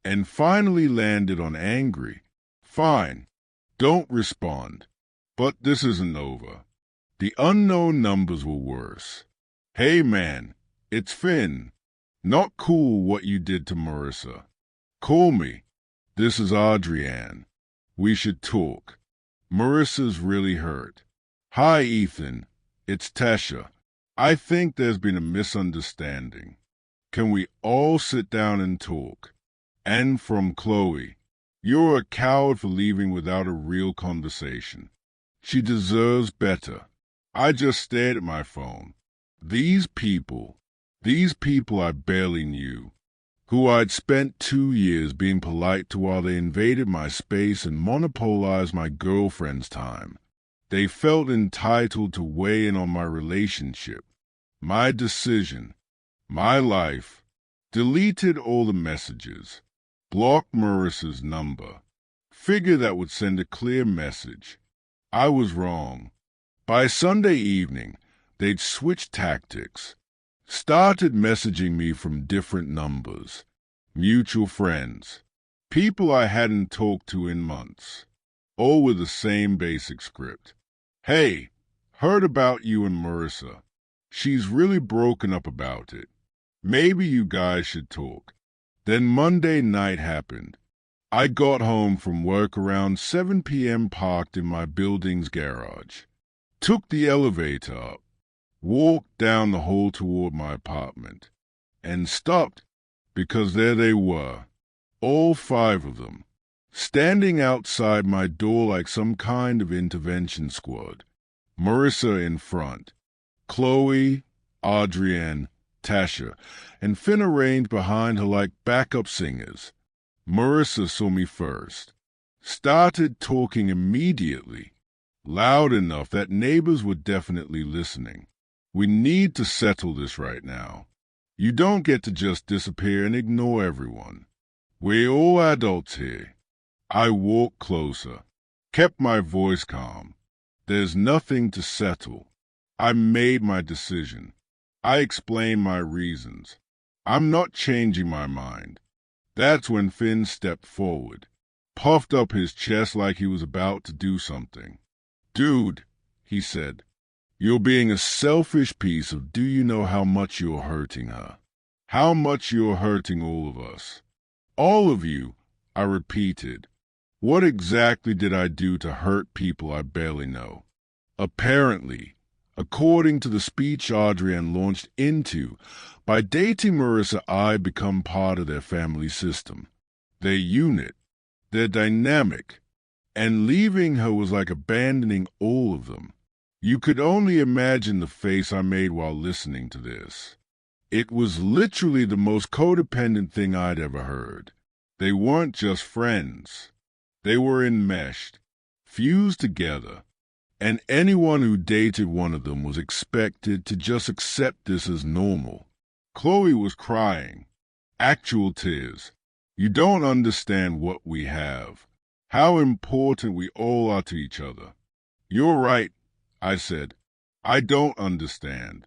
And finally landed on angry. Fine. Don't respond. But this isn't over. The unknown numbers were worse. Hey man, it's Finn. Not cool what you did to Marissa. Call me. This is Adrienne. We should talk. Marissa's really hurt. Hi, Ethan. It's Tasha. I think there's been a misunderstanding. Can we all sit down and talk? And from Chloe. You're a coward for leaving without a real conversation. She deserves better. I just stared at my phone. These people I barely knew, who I'd spent 2 years being polite to while they invaded my space and monopolized my girlfriend's time. They felt entitled to weigh in on my relationship, my decision, my life. Deleted all the messages. Blocked Marissa's number. Figured that would send a clear message. I was wrong. By Sunday evening, they'd switched tactics. Started messaging me from different numbers. Mutual friends. People I hadn't talked to in months. All with the same basic script. Hey, heard about you and Marissa. She's really broken up about it. Maybe you guys should talk. Then Monday night happened. I got home from work around 7 p.m. parked in my building's garage. Took the elevator up, walked down the hall toward my apartment, and stopped because there they were, all 5 of them, standing outside my door like some kind of intervention squad. Marissa in front, Chloe, Adrienne, Tasha, and Finn arranged behind her like backup singers. Marissa saw me first, started talking immediately, loud enough that neighbors were definitely listening. We need to settle this right now. You don't get to just disappear and ignore everyone. We're all adults here. I walked closer, kept my voice calm. There's nothing to settle. I made my decision. I explained my reasons. I'm not changing my mind. That's when Finn stepped forward, puffed up his chest like he was about to do something. "Dude," he said, "you're being a selfish piece of do you know how much you're hurting her? How much you're hurting all of us?" "All of you," I repeated. What exactly did I do to hurt people I barely know? Apparently, according to the speech Adrienne launched into, by dating Marissa, I become part of their family system, their unit, their dynamic, and leaving her was like abandoning all of them. You could only imagine the face I made while listening to this. It was literally the most codependent thing I'd ever heard. They weren't just friends. They were enmeshed, fused together, and anyone who dated one of them was expected to just accept this as normal. Chloe was crying, actual tears. "You don't understand what we have, how important we all are to each other." "You're right," I said. "I don't understand,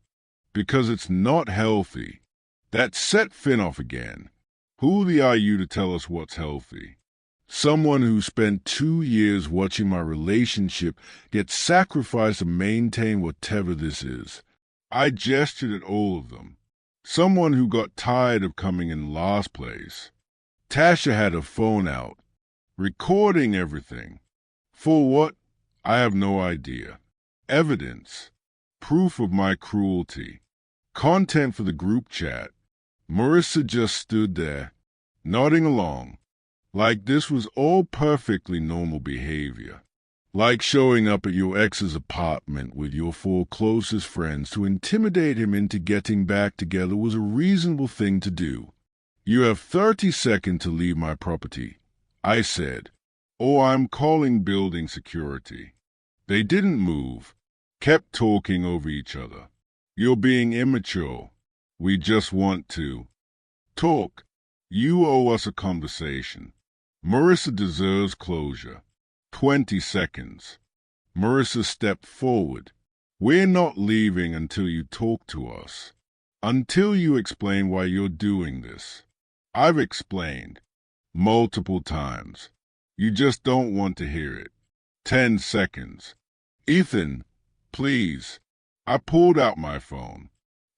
because it's not healthy." That set Finn off again. Who are you to tell us what's healthy? Someone who spent 2 years watching my relationship get sacrificed to maintain whatever this is. I gestured at all of them. Someone who got tired of coming in last place. Tasha had her phone out, recording everything. For what? I have no idea. Evidence. Proof of my cruelty. Content for the group chat. Marissa just stood there, nodding along, like this was all perfectly normal behavior. Like showing up at your ex's apartment with your 4 closest friends to intimidate him into getting back together was a reasonable thing to do. "You have 30 seconds to leave my property," I said, "or I'm calling building security." They didn't move, kept talking over each other. "You're being immature. We just want to talk. You owe us a conversation. Marissa deserves closure." 20 seconds. Marissa stepped forward. "We're not leaving until you talk to us. Until you explain why you're doing this." I've explained. Multiple times. You just don't want to hear it. 10 seconds. "Ethan, please." I pulled out my phone.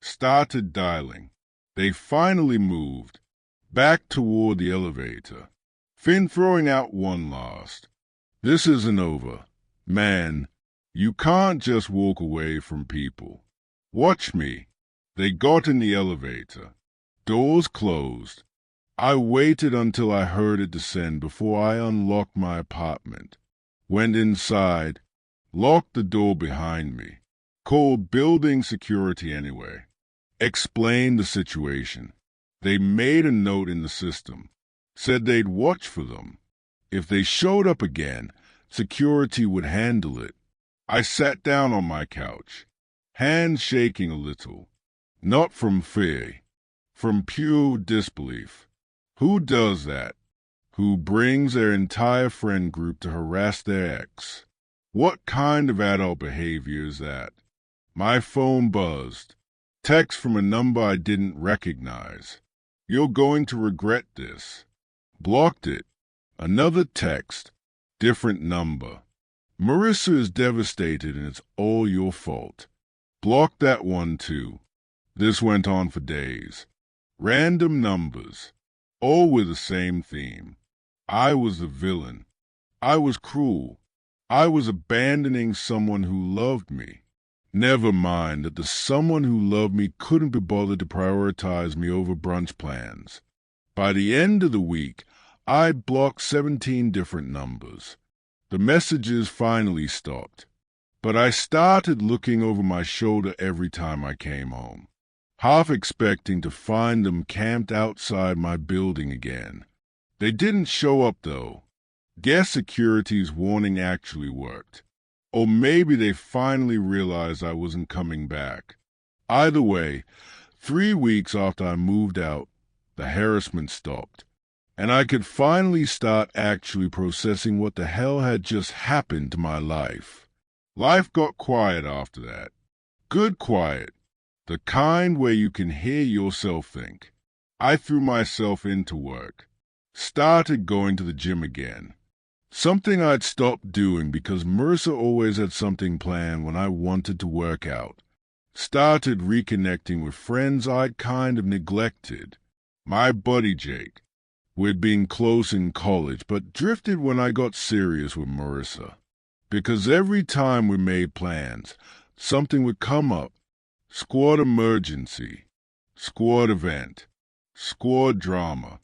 Started dialing. They finally moved. Back toward the elevator. Finn throwing out one last. "This isn't over. Man, you can't just walk away from people. Watch me." They got in the elevator. Doors closed. I waited until I heard it descend before I unlocked my apartment. Went inside, locked the door behind me. Called building security anyway. Explained the situation. They made a note in the system. Said they'd watch for them. If they showed up again, security would handle it. I sat down on my couch, hands shaking a little. Not from fear, from pure disbelief. Who does that? Who brings their entire friend group to harass their ex? What kind of adult behavior is that? My phone buzzed. Text from a number I didn't recognize. "You're going to regret this." Blocked it. Another text. Different number. "Marissa is devastated and it's all your fault." Blocked that one too. This went on for days. Random numbers. all with the same theme. I was the villain. I was cruel. I was abandoning someone who loved me. Never mind that the someone who loved me couldn't be bothered to prioritize me over brunch plans. By the end of the week, I'd blocked 17 different numbers. The messages finally stopped, but I started looking over my shoulder every time I came home, half expecting to find them camped outside my building again. They didn't show up, though. Guess security's warning actually worked. Or maybe they finally realized I wasn't coming back. Either way, 3 weeks after I moved out, the harassment stopped, and I could finally start actually processing what the hell had just happened to my life. Life got quiet after that. Good quiet. The kind where you can hear yourself think. I threw myself into work. Started going to the gym again. Something I'd stopped doing because Marissa always had something planned when I wanted to work out. Started reconnecting with friends I'd kind of neglected. My buddy Jake. We'd been close in college, but drifted when I got serious with Marissa. Because every time we made plans, something would come up. Squad emergency, squad event, squad drama.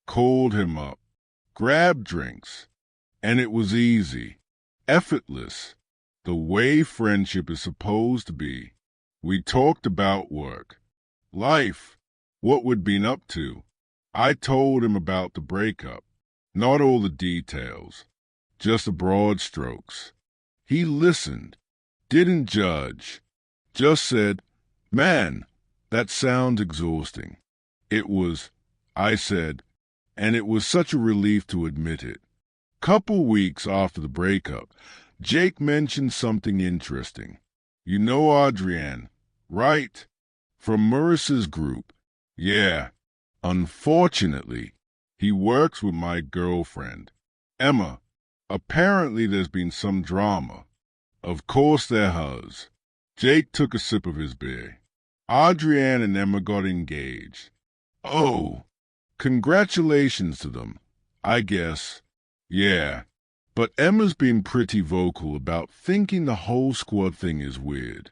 Called him up, grabbed drinks, and it was easy, effortless, the way friendship is supposed to be. We talked about work, life, what we'd been up to. I told him about the breakup, not all the details, just the broad strokes. He listened, didn't judge, just said, "Man, that sounds exhausting." It was, I said, and it was such a relief to admit it. Couple weeks after the breakup, Jake mentioned something interesting. "You know Adrian, right? From Marissa's group." "Yeah. Unfortunately, he works with my girlfriend, Emma. Apparently there's been some drama." "Of course there has." Jake took a sip of his beer. "Adrian and Emma got engaged." "Oh. Congratulations to them, I guess." "Yeah, but Emma's been pretty vocal about thinking the whole squad thing is weird.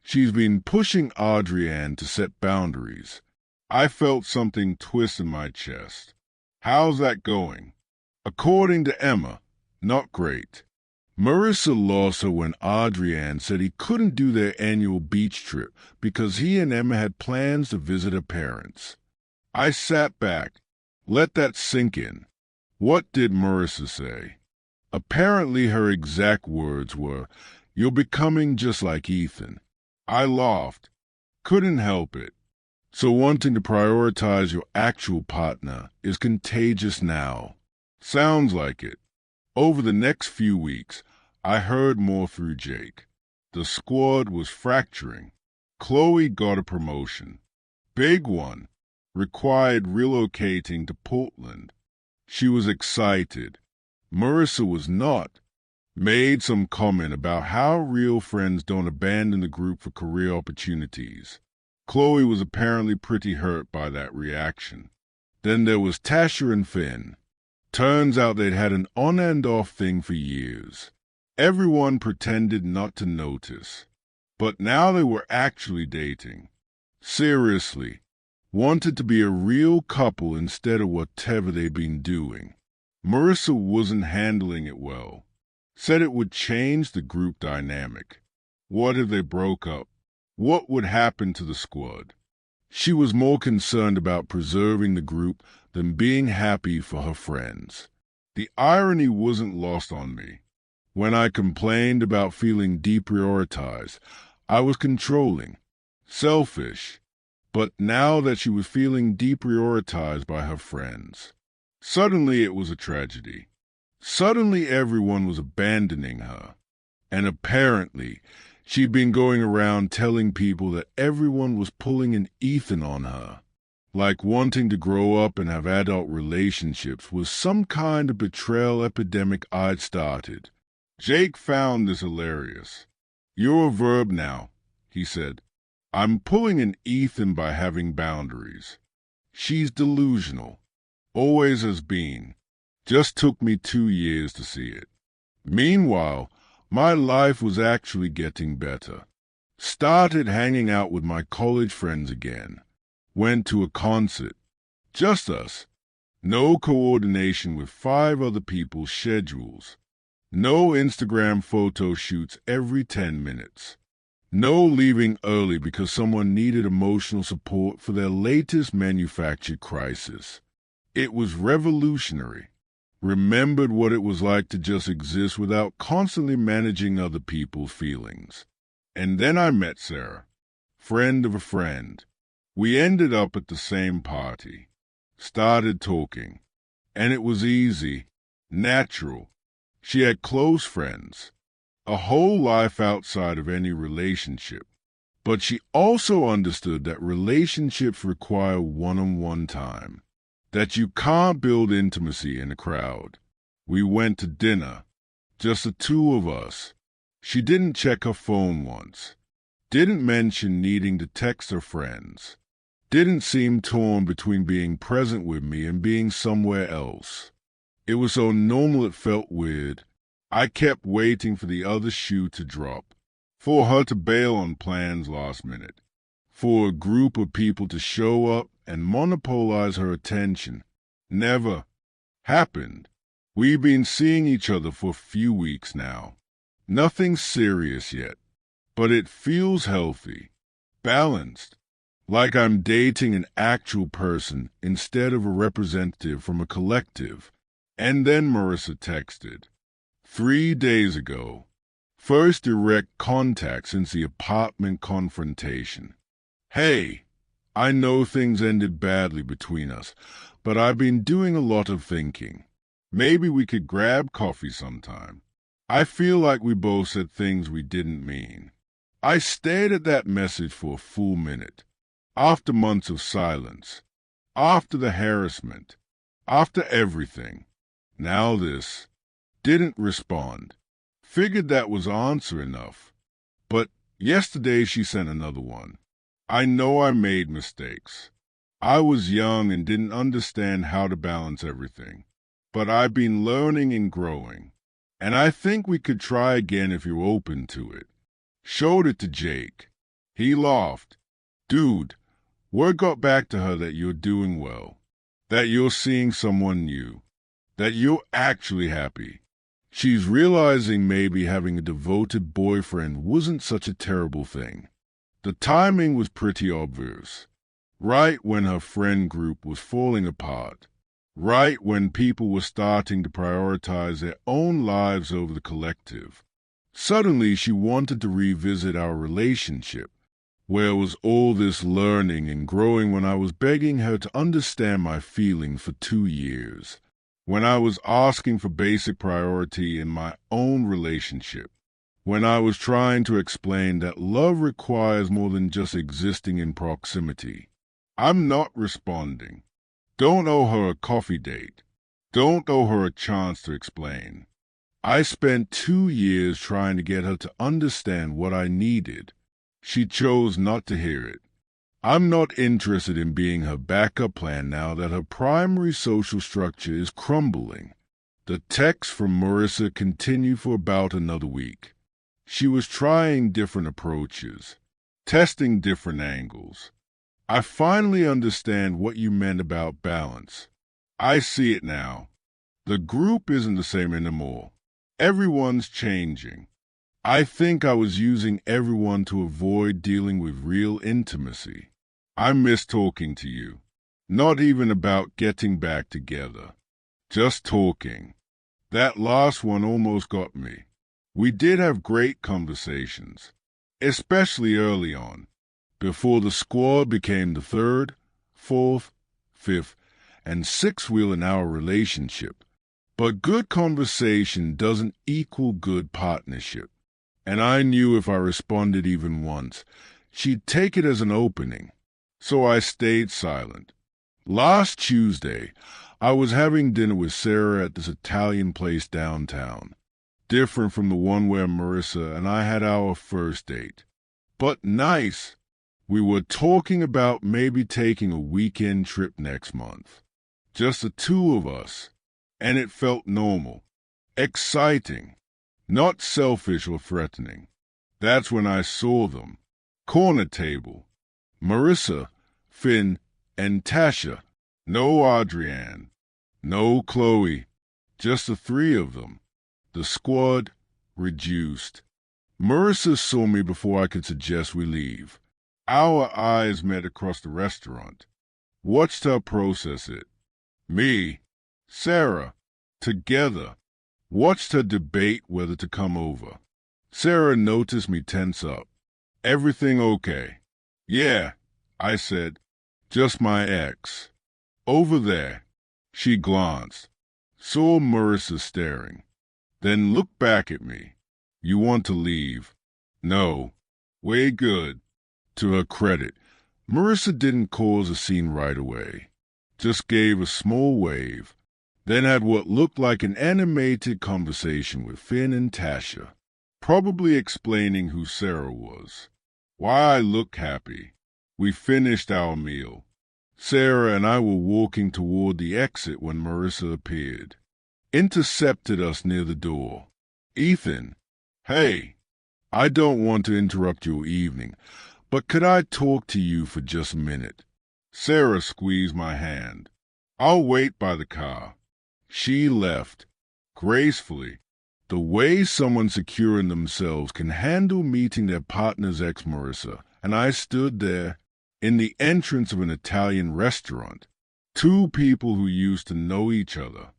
She's been pushing Adrian to set boundaries." I felt something twist in my chest. "How's that going?" "According to Emma, not great. Marissa lost her when Adrian said he couldn't do their annual beach trip because he and Emma had plans to visit her parents." I sat back, let that sink in. What did Marissa say? Apparently her exact words were, "You're becoming just like Ethan." I laughed. Couldn't help it. So wanting to prioritize your actual partner is contagious now. Sounds like it. Over the next few weeks, I heard more through Jake. The squad was fracturing. Chloe got a promotion. Big one. Required relocating to Portland. She was excited. Marissa was not. Made some comment about how real friends don't abandon the group for career opportunities. Chloe was apparently pretty hurt by that reaction. Then there was Tasha and Finn. Turns out they'd had an on and off thing for years. Everyone pretended not to notice. But now they were actually dating. Seriously. Wanted to be a real couple instead of whatever they'd been doing. Marissa wasn't handling it well. Said it would change the group dynamic. What if they broke up? What would happen to the squad? She was more concerned about preserving the group than being happy for her friends. The irony wasn't lost on me. When I complained about feeling deprioritized, I was controlling, selfish. But now that she was feeling deprioritized by her friends, suddenly it was a tragedy. Suddenly everyone was abandoning her. And apparently she'd been going around telling people that everyone was pulling an Ethan on her. Like wanting to grow up and have adult relationships was some kind of betrayal epidemic I'd started. Jake found this hilarious. "You're a verb now," he said. "I'm pulling an Ethan by having boundaries." She's delusional. always has been. Just took me 2 years to see it. Meanwhile, my life was actually getting better. Started hanging out with my college friends again. Went to a concert. Just us. No coordination with 5 other people's schedules. No Instagram photo shoots every 10 minutes. No leaving early because someone needed emotional support for their latest manufactured crisis. It was revolutionary. Remembered what it was like to just exist without constantly managing other people's feelings. And then I met Sarah, friend of a friend. We ended up at the same party. Started talking. And it was easy, natural. She had close friends, a whole life outside of any relationship. But she also understood that relationships require one-on-one time, that you can't build intimacy in a crowd. We went to dinner, just the 2 of us. She didn't check her phone once, didn't mention needing to text her friends, didn't seem torn between being present with me and being somewhere else. It was so normal it felt weird. I kept waiting for the other shoe to drop, for her to bail on plans last minute, for a group of people to show up and monopolize her attention. Never happened. We've been seeing each other for a few weeks now. Nothing serious yet, but it feels healthy, balanced, like I'm dating an actual person instead of a representative from a collective. And then Marissa texted. 3 days ago. First direct contact since the apartment confrontation. Hey, I know things ended badly between us, but I've been doing a lot of thinking. Maybe we could grab coffee sometime. I feel like we both said things we didn't mean. I stared at that message for a full minute. After months of silence. After the harassment. After everything. Now this. Didn't respond. Figured that was answer enough. But yesterday she sent another one. I know I made mistakes. I was young and didn't understand how to balance everything. But I've been learning and growing. And I think we could try again if you're open to it. Showed it to Jake. He laughed. Dude, word got back to her that you're doing well. That you're seeing someone new. That you're actually happy. She's realizing maybe having a devoted boyfriend wasn't such a terrible thing. The timing was pretty obvious. Right when her friend group was falling apart. Right when people were starting to prioritize their own lives over the collective. Suddenly she wanted to revisit our relationship. Where was all this learning and growing when I was begging her to understand my feelings for 2 years? When I was asking for basic priority in my own relationship, when I was trying to explain that love requires more than just existing in proximity. I'm not responding. Don't owe her a coffee date. Don't owe her a chance to explain. I spent 2 years trying to get her to understand what I needed. She chose not to hear it. I'm not interested in being her backup plan now that her primary social structure is crumbling. The texts from Marissa continued for about another week. She was trying different approaches, testing different angles. I finally understand what you meant about balance. I see it now. The group isn't the same anymore. Everyone's changing. I think I was using everyone to avoid dealing with real intimacy. I miss talking to you. Not even about getting back together. Just talking. That last one almost got me. We did have great conversations, especially early on, before the squad became the 3rd, 4th, 5th, and 6th wheel in our relationship. But good conversation doesn't equal good partnership. And I knew if I responded even once, she'd take it as an opening. So I stayed silent. Last Tuesday, I was having dinner with Sarah at this Italian place downtown, different from the one where Marissa and I had our first date. But nice. We were talking about maybe taking a weekend trip next month. just the two of us, and it felt normal, exciting, not selfish or threatening. That's when I saw them. Corner table. Marissa, Finn, and Tasha. No Adrienne. No Chloe. Just the three of them. The squad reduced. Marissa saw me before I could suggest we leave. Our eyes met across the restaurant. Watched her process it. Me, Sarah, together. Watched her debate whether to come over. Sarah noticed me tense up. Everything okay? Yeah, I said. Just my ex. Over there. She glanced. Saw Marissa staring. Then looked back at me. You want to leave? No. Way good. To her credit, Marissa didn't cause a scene right away. Just gave a small wave. Then had what looked like an animated conversation with Finn and Tasha, probably explaining who Sarah was. Why I look happy. We finished our meal. Sarah and I were walking toward the exit when Marissa appeared. Intercepted us near the door. Ethan, hey, I don't want to interrupt your evening, but could I talk to you for just a minute? Sarah squeezed my hand. I'll wait by the car. She left, gracefully, the way someone secure in themselves can handle meeting their partner's ex, Marissa, and I stood there, in the entrance of an Italian restaurant. Two people who used to know each other,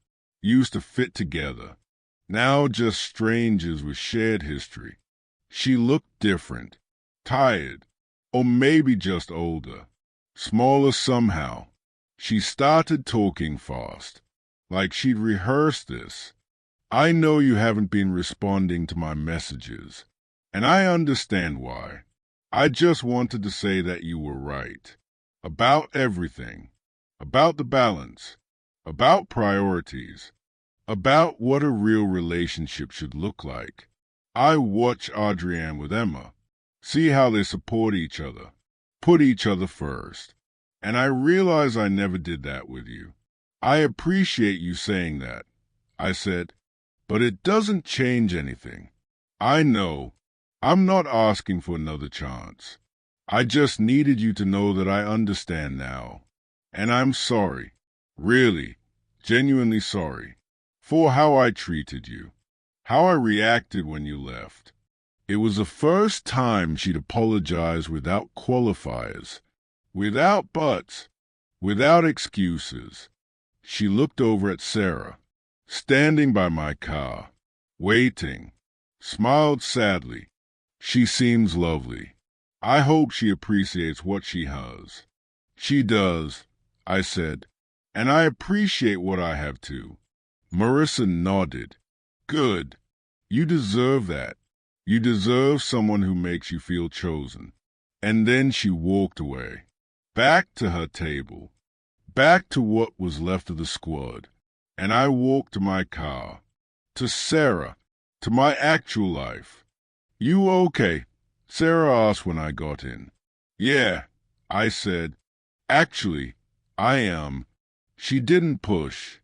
used to fit together, now just strangers with shared history. She looked different, tired, or maybe just older, smaller somehow. She started talking fast, like she'd rehearsed this. I know you haven't been responding to my messages, and I understand why. I just wanted to say that you were right. About everything. About the balance. About priorities. About what a real relationship should look like. I watch Adrienne with Emma. See how they support each other. Put each other first. And I realize I never did that with you. I appreciate you saying that, I said, but it doesn't change anything. I know. I'm not asking for another chance. I just needed you to know that I understand now. And I'm sorry, really, genuinely sorry, for how I treated you, how I reacted when you left. It was the first time she'd apologized without qualifiers, without buts, without excuses. She looked over at Sarah, standing by my car, waiting, smiled sadly. She seems lovely. I hope she appreciates what she has. She does, I said, and I appreciate what I have too. Marissa nodded. Good. You deserve that. You deserve someone who makes you feel chosen. And then she walked away, back to her table, back to what was left of the squad, and I walked to my car, to Sarah, to my actual life. You okay? Sarah asked when I got in. Yeah, I said. Actually, I am. She didn't push,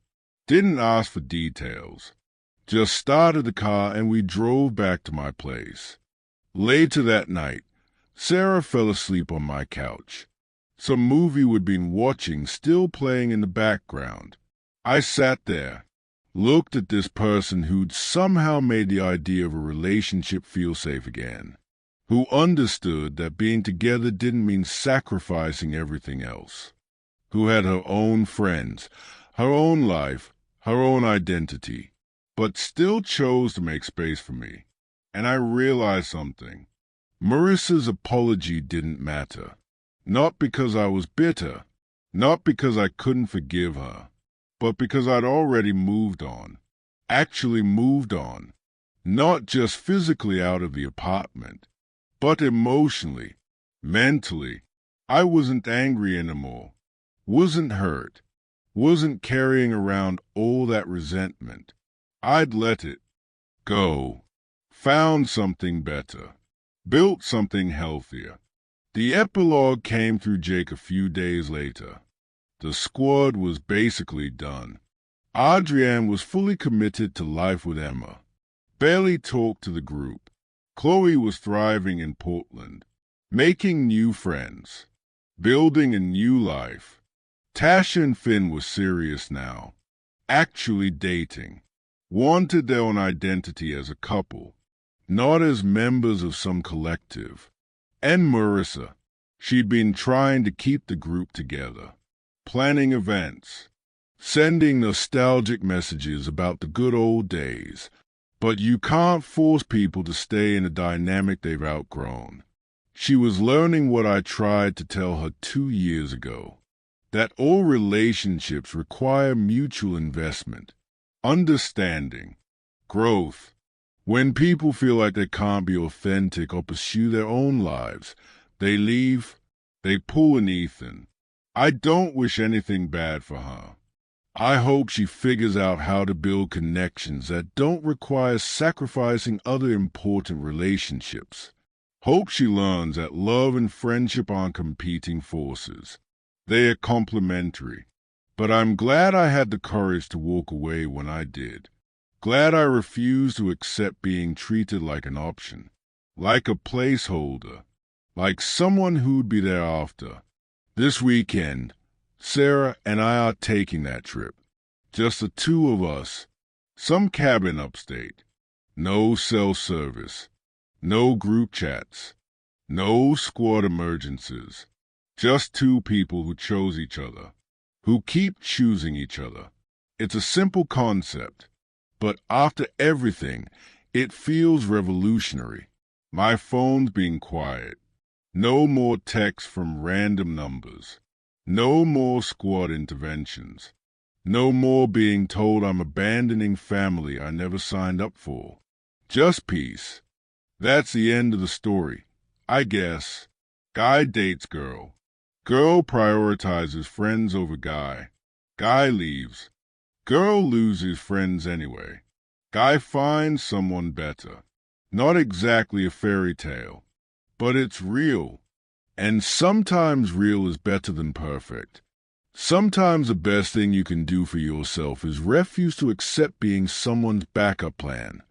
didn't ask for details. Just started the car and we drove back to my place. Later that night, Sarah fell asleep on my couch. Some movie we'd been watching still playing in the background. I sat there, looked at this person who'd somehow made the idea of a relationship feel safe again, who understood that being together didn't mean sacrificing everything else, who had her own friends, her own life, her own identity, but still chose to make space for me. And I realized something. Marissa's apology didn't matter. Not because I was bitter, not because I couldn't forgive her, but because I'd already moved on, actually moved on, not just physically out of the apartment, but emotionally, mentally. I wasn't angry anymore, wasn't hurt, wasn't carrying around all that resentment. I'd let it go, found something better, built something healthier. The epilogue came through Jake a few days later. The squad was basically done. Adrienne was fully committed to life with Emma. Barely talked to the group. Chloe was thriving in Portland, making new friends, building a new life. Tasha and Finn were serious now, actually dating, wanted their own identity as a couple, not as members of some collective. And Marissa, she'd been trying to keep the group together, planning events, sending nostalgic messages about the good old days. But you can't force people to stay in a dynamic they've outgrown. She was learning what I tried to tell her 2 years ago, that all relationships require mutual investment, understanding, growth. When people feel like they can't be authentic or pursue their own lives, they leave, they pull an Ethan. I don't wish anything bad for her. I hope she figures out how to build connections that don't require sacrificing other important relationships. Hope she learns that love and friendship aren't competing forces. They are complementary. But I'm glad I had the courage to walk away when I did. Glad I refused to accept being treated like an option, like a placeholder, like someone who'd be there after. This weekend, Sarah and I are taking that trip. Just the two of us. Some cabin upstate. No cell service. No group chats. No squad emergencies. Just two people who chose each other. Who keep choosing each other. It's a simple concept. But after everything, it feels revolutionary. My phone's being quiet. No more texts from random numbers. No more squad interventions. No more being told I'm abandoning family I never signed up for. Just peace. That's the end of the story, I guess. Guy dates girl. Girl prioritizes friends over guy. Guy leaves. Girl loses friends anyway. Guy finds someone better. Not exactly a fairy tale, but it's real. And sometimes real is better than perfect. Sometimes the best thing you can do for yourself is refuse to accept being someone's backup plan.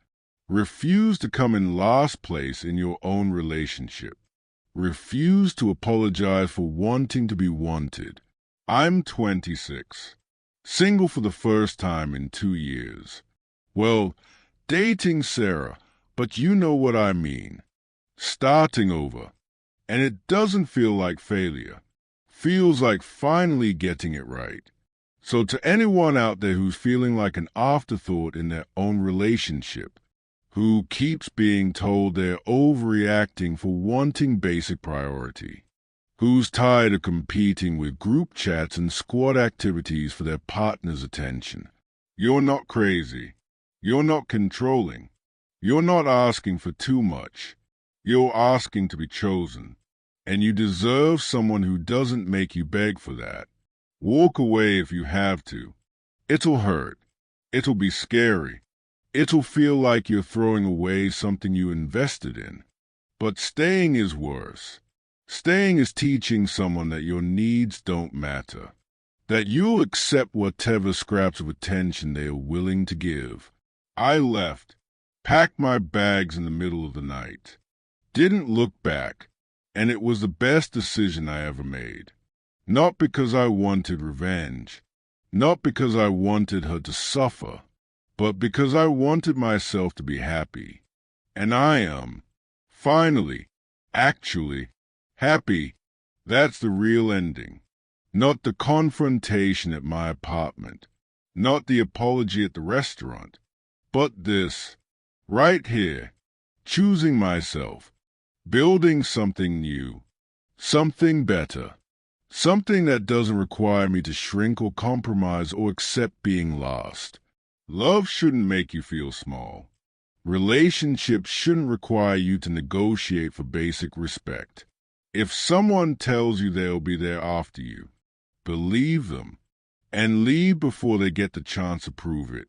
Refuse to come in last place in your own relationship. Refuse to apologize for wanting to be wanted. I'm 26. Single for the first time in 2 years. Well, dating Sarah, but you know what I mean. Starting over. And it doesn't feel like failure. Feels like finally getting it right. So to anyone out there who's feeling like an afterthought in their own relationship, who keeps being told they're overreacting for wanting basic priority, who's tired of competing with group chats and squad activities for their partner's attention, you're not crazy. You're not controlling. You're not asking for too much. You're asking to be chosen. And you deserve someone who doesn't make you beg for that. Walk away if you have to. It'll hurt. It'll be scary. It'll feel like you're throwing away something you invested in. But staying is worse. Staying is teaching someone that your needs don't matter. That you'll accept whatever scraps of attention they are willing to give. I left. Packed my bags in the middle of the night. Didn't look back. And it was the best decision I ever made. Not because I wanted revenge. Not because I wanted her to suffer. But because I wanted myself to be happy. And I am. Finally. Actually. Happy. That's the real ending. Not the confrontation at my apartment. Not the apology at the restaurant. But this. Right here. Choosing myself. Building something new, something better, something that doesn't require me to shrink or compromise or accept being lost. Love shouldn't make you feel small. Relationships shouldn't require you to negotiate for basic respect. If someone tells you they'll be there after you, believe them and leave before they get the chance to prove it.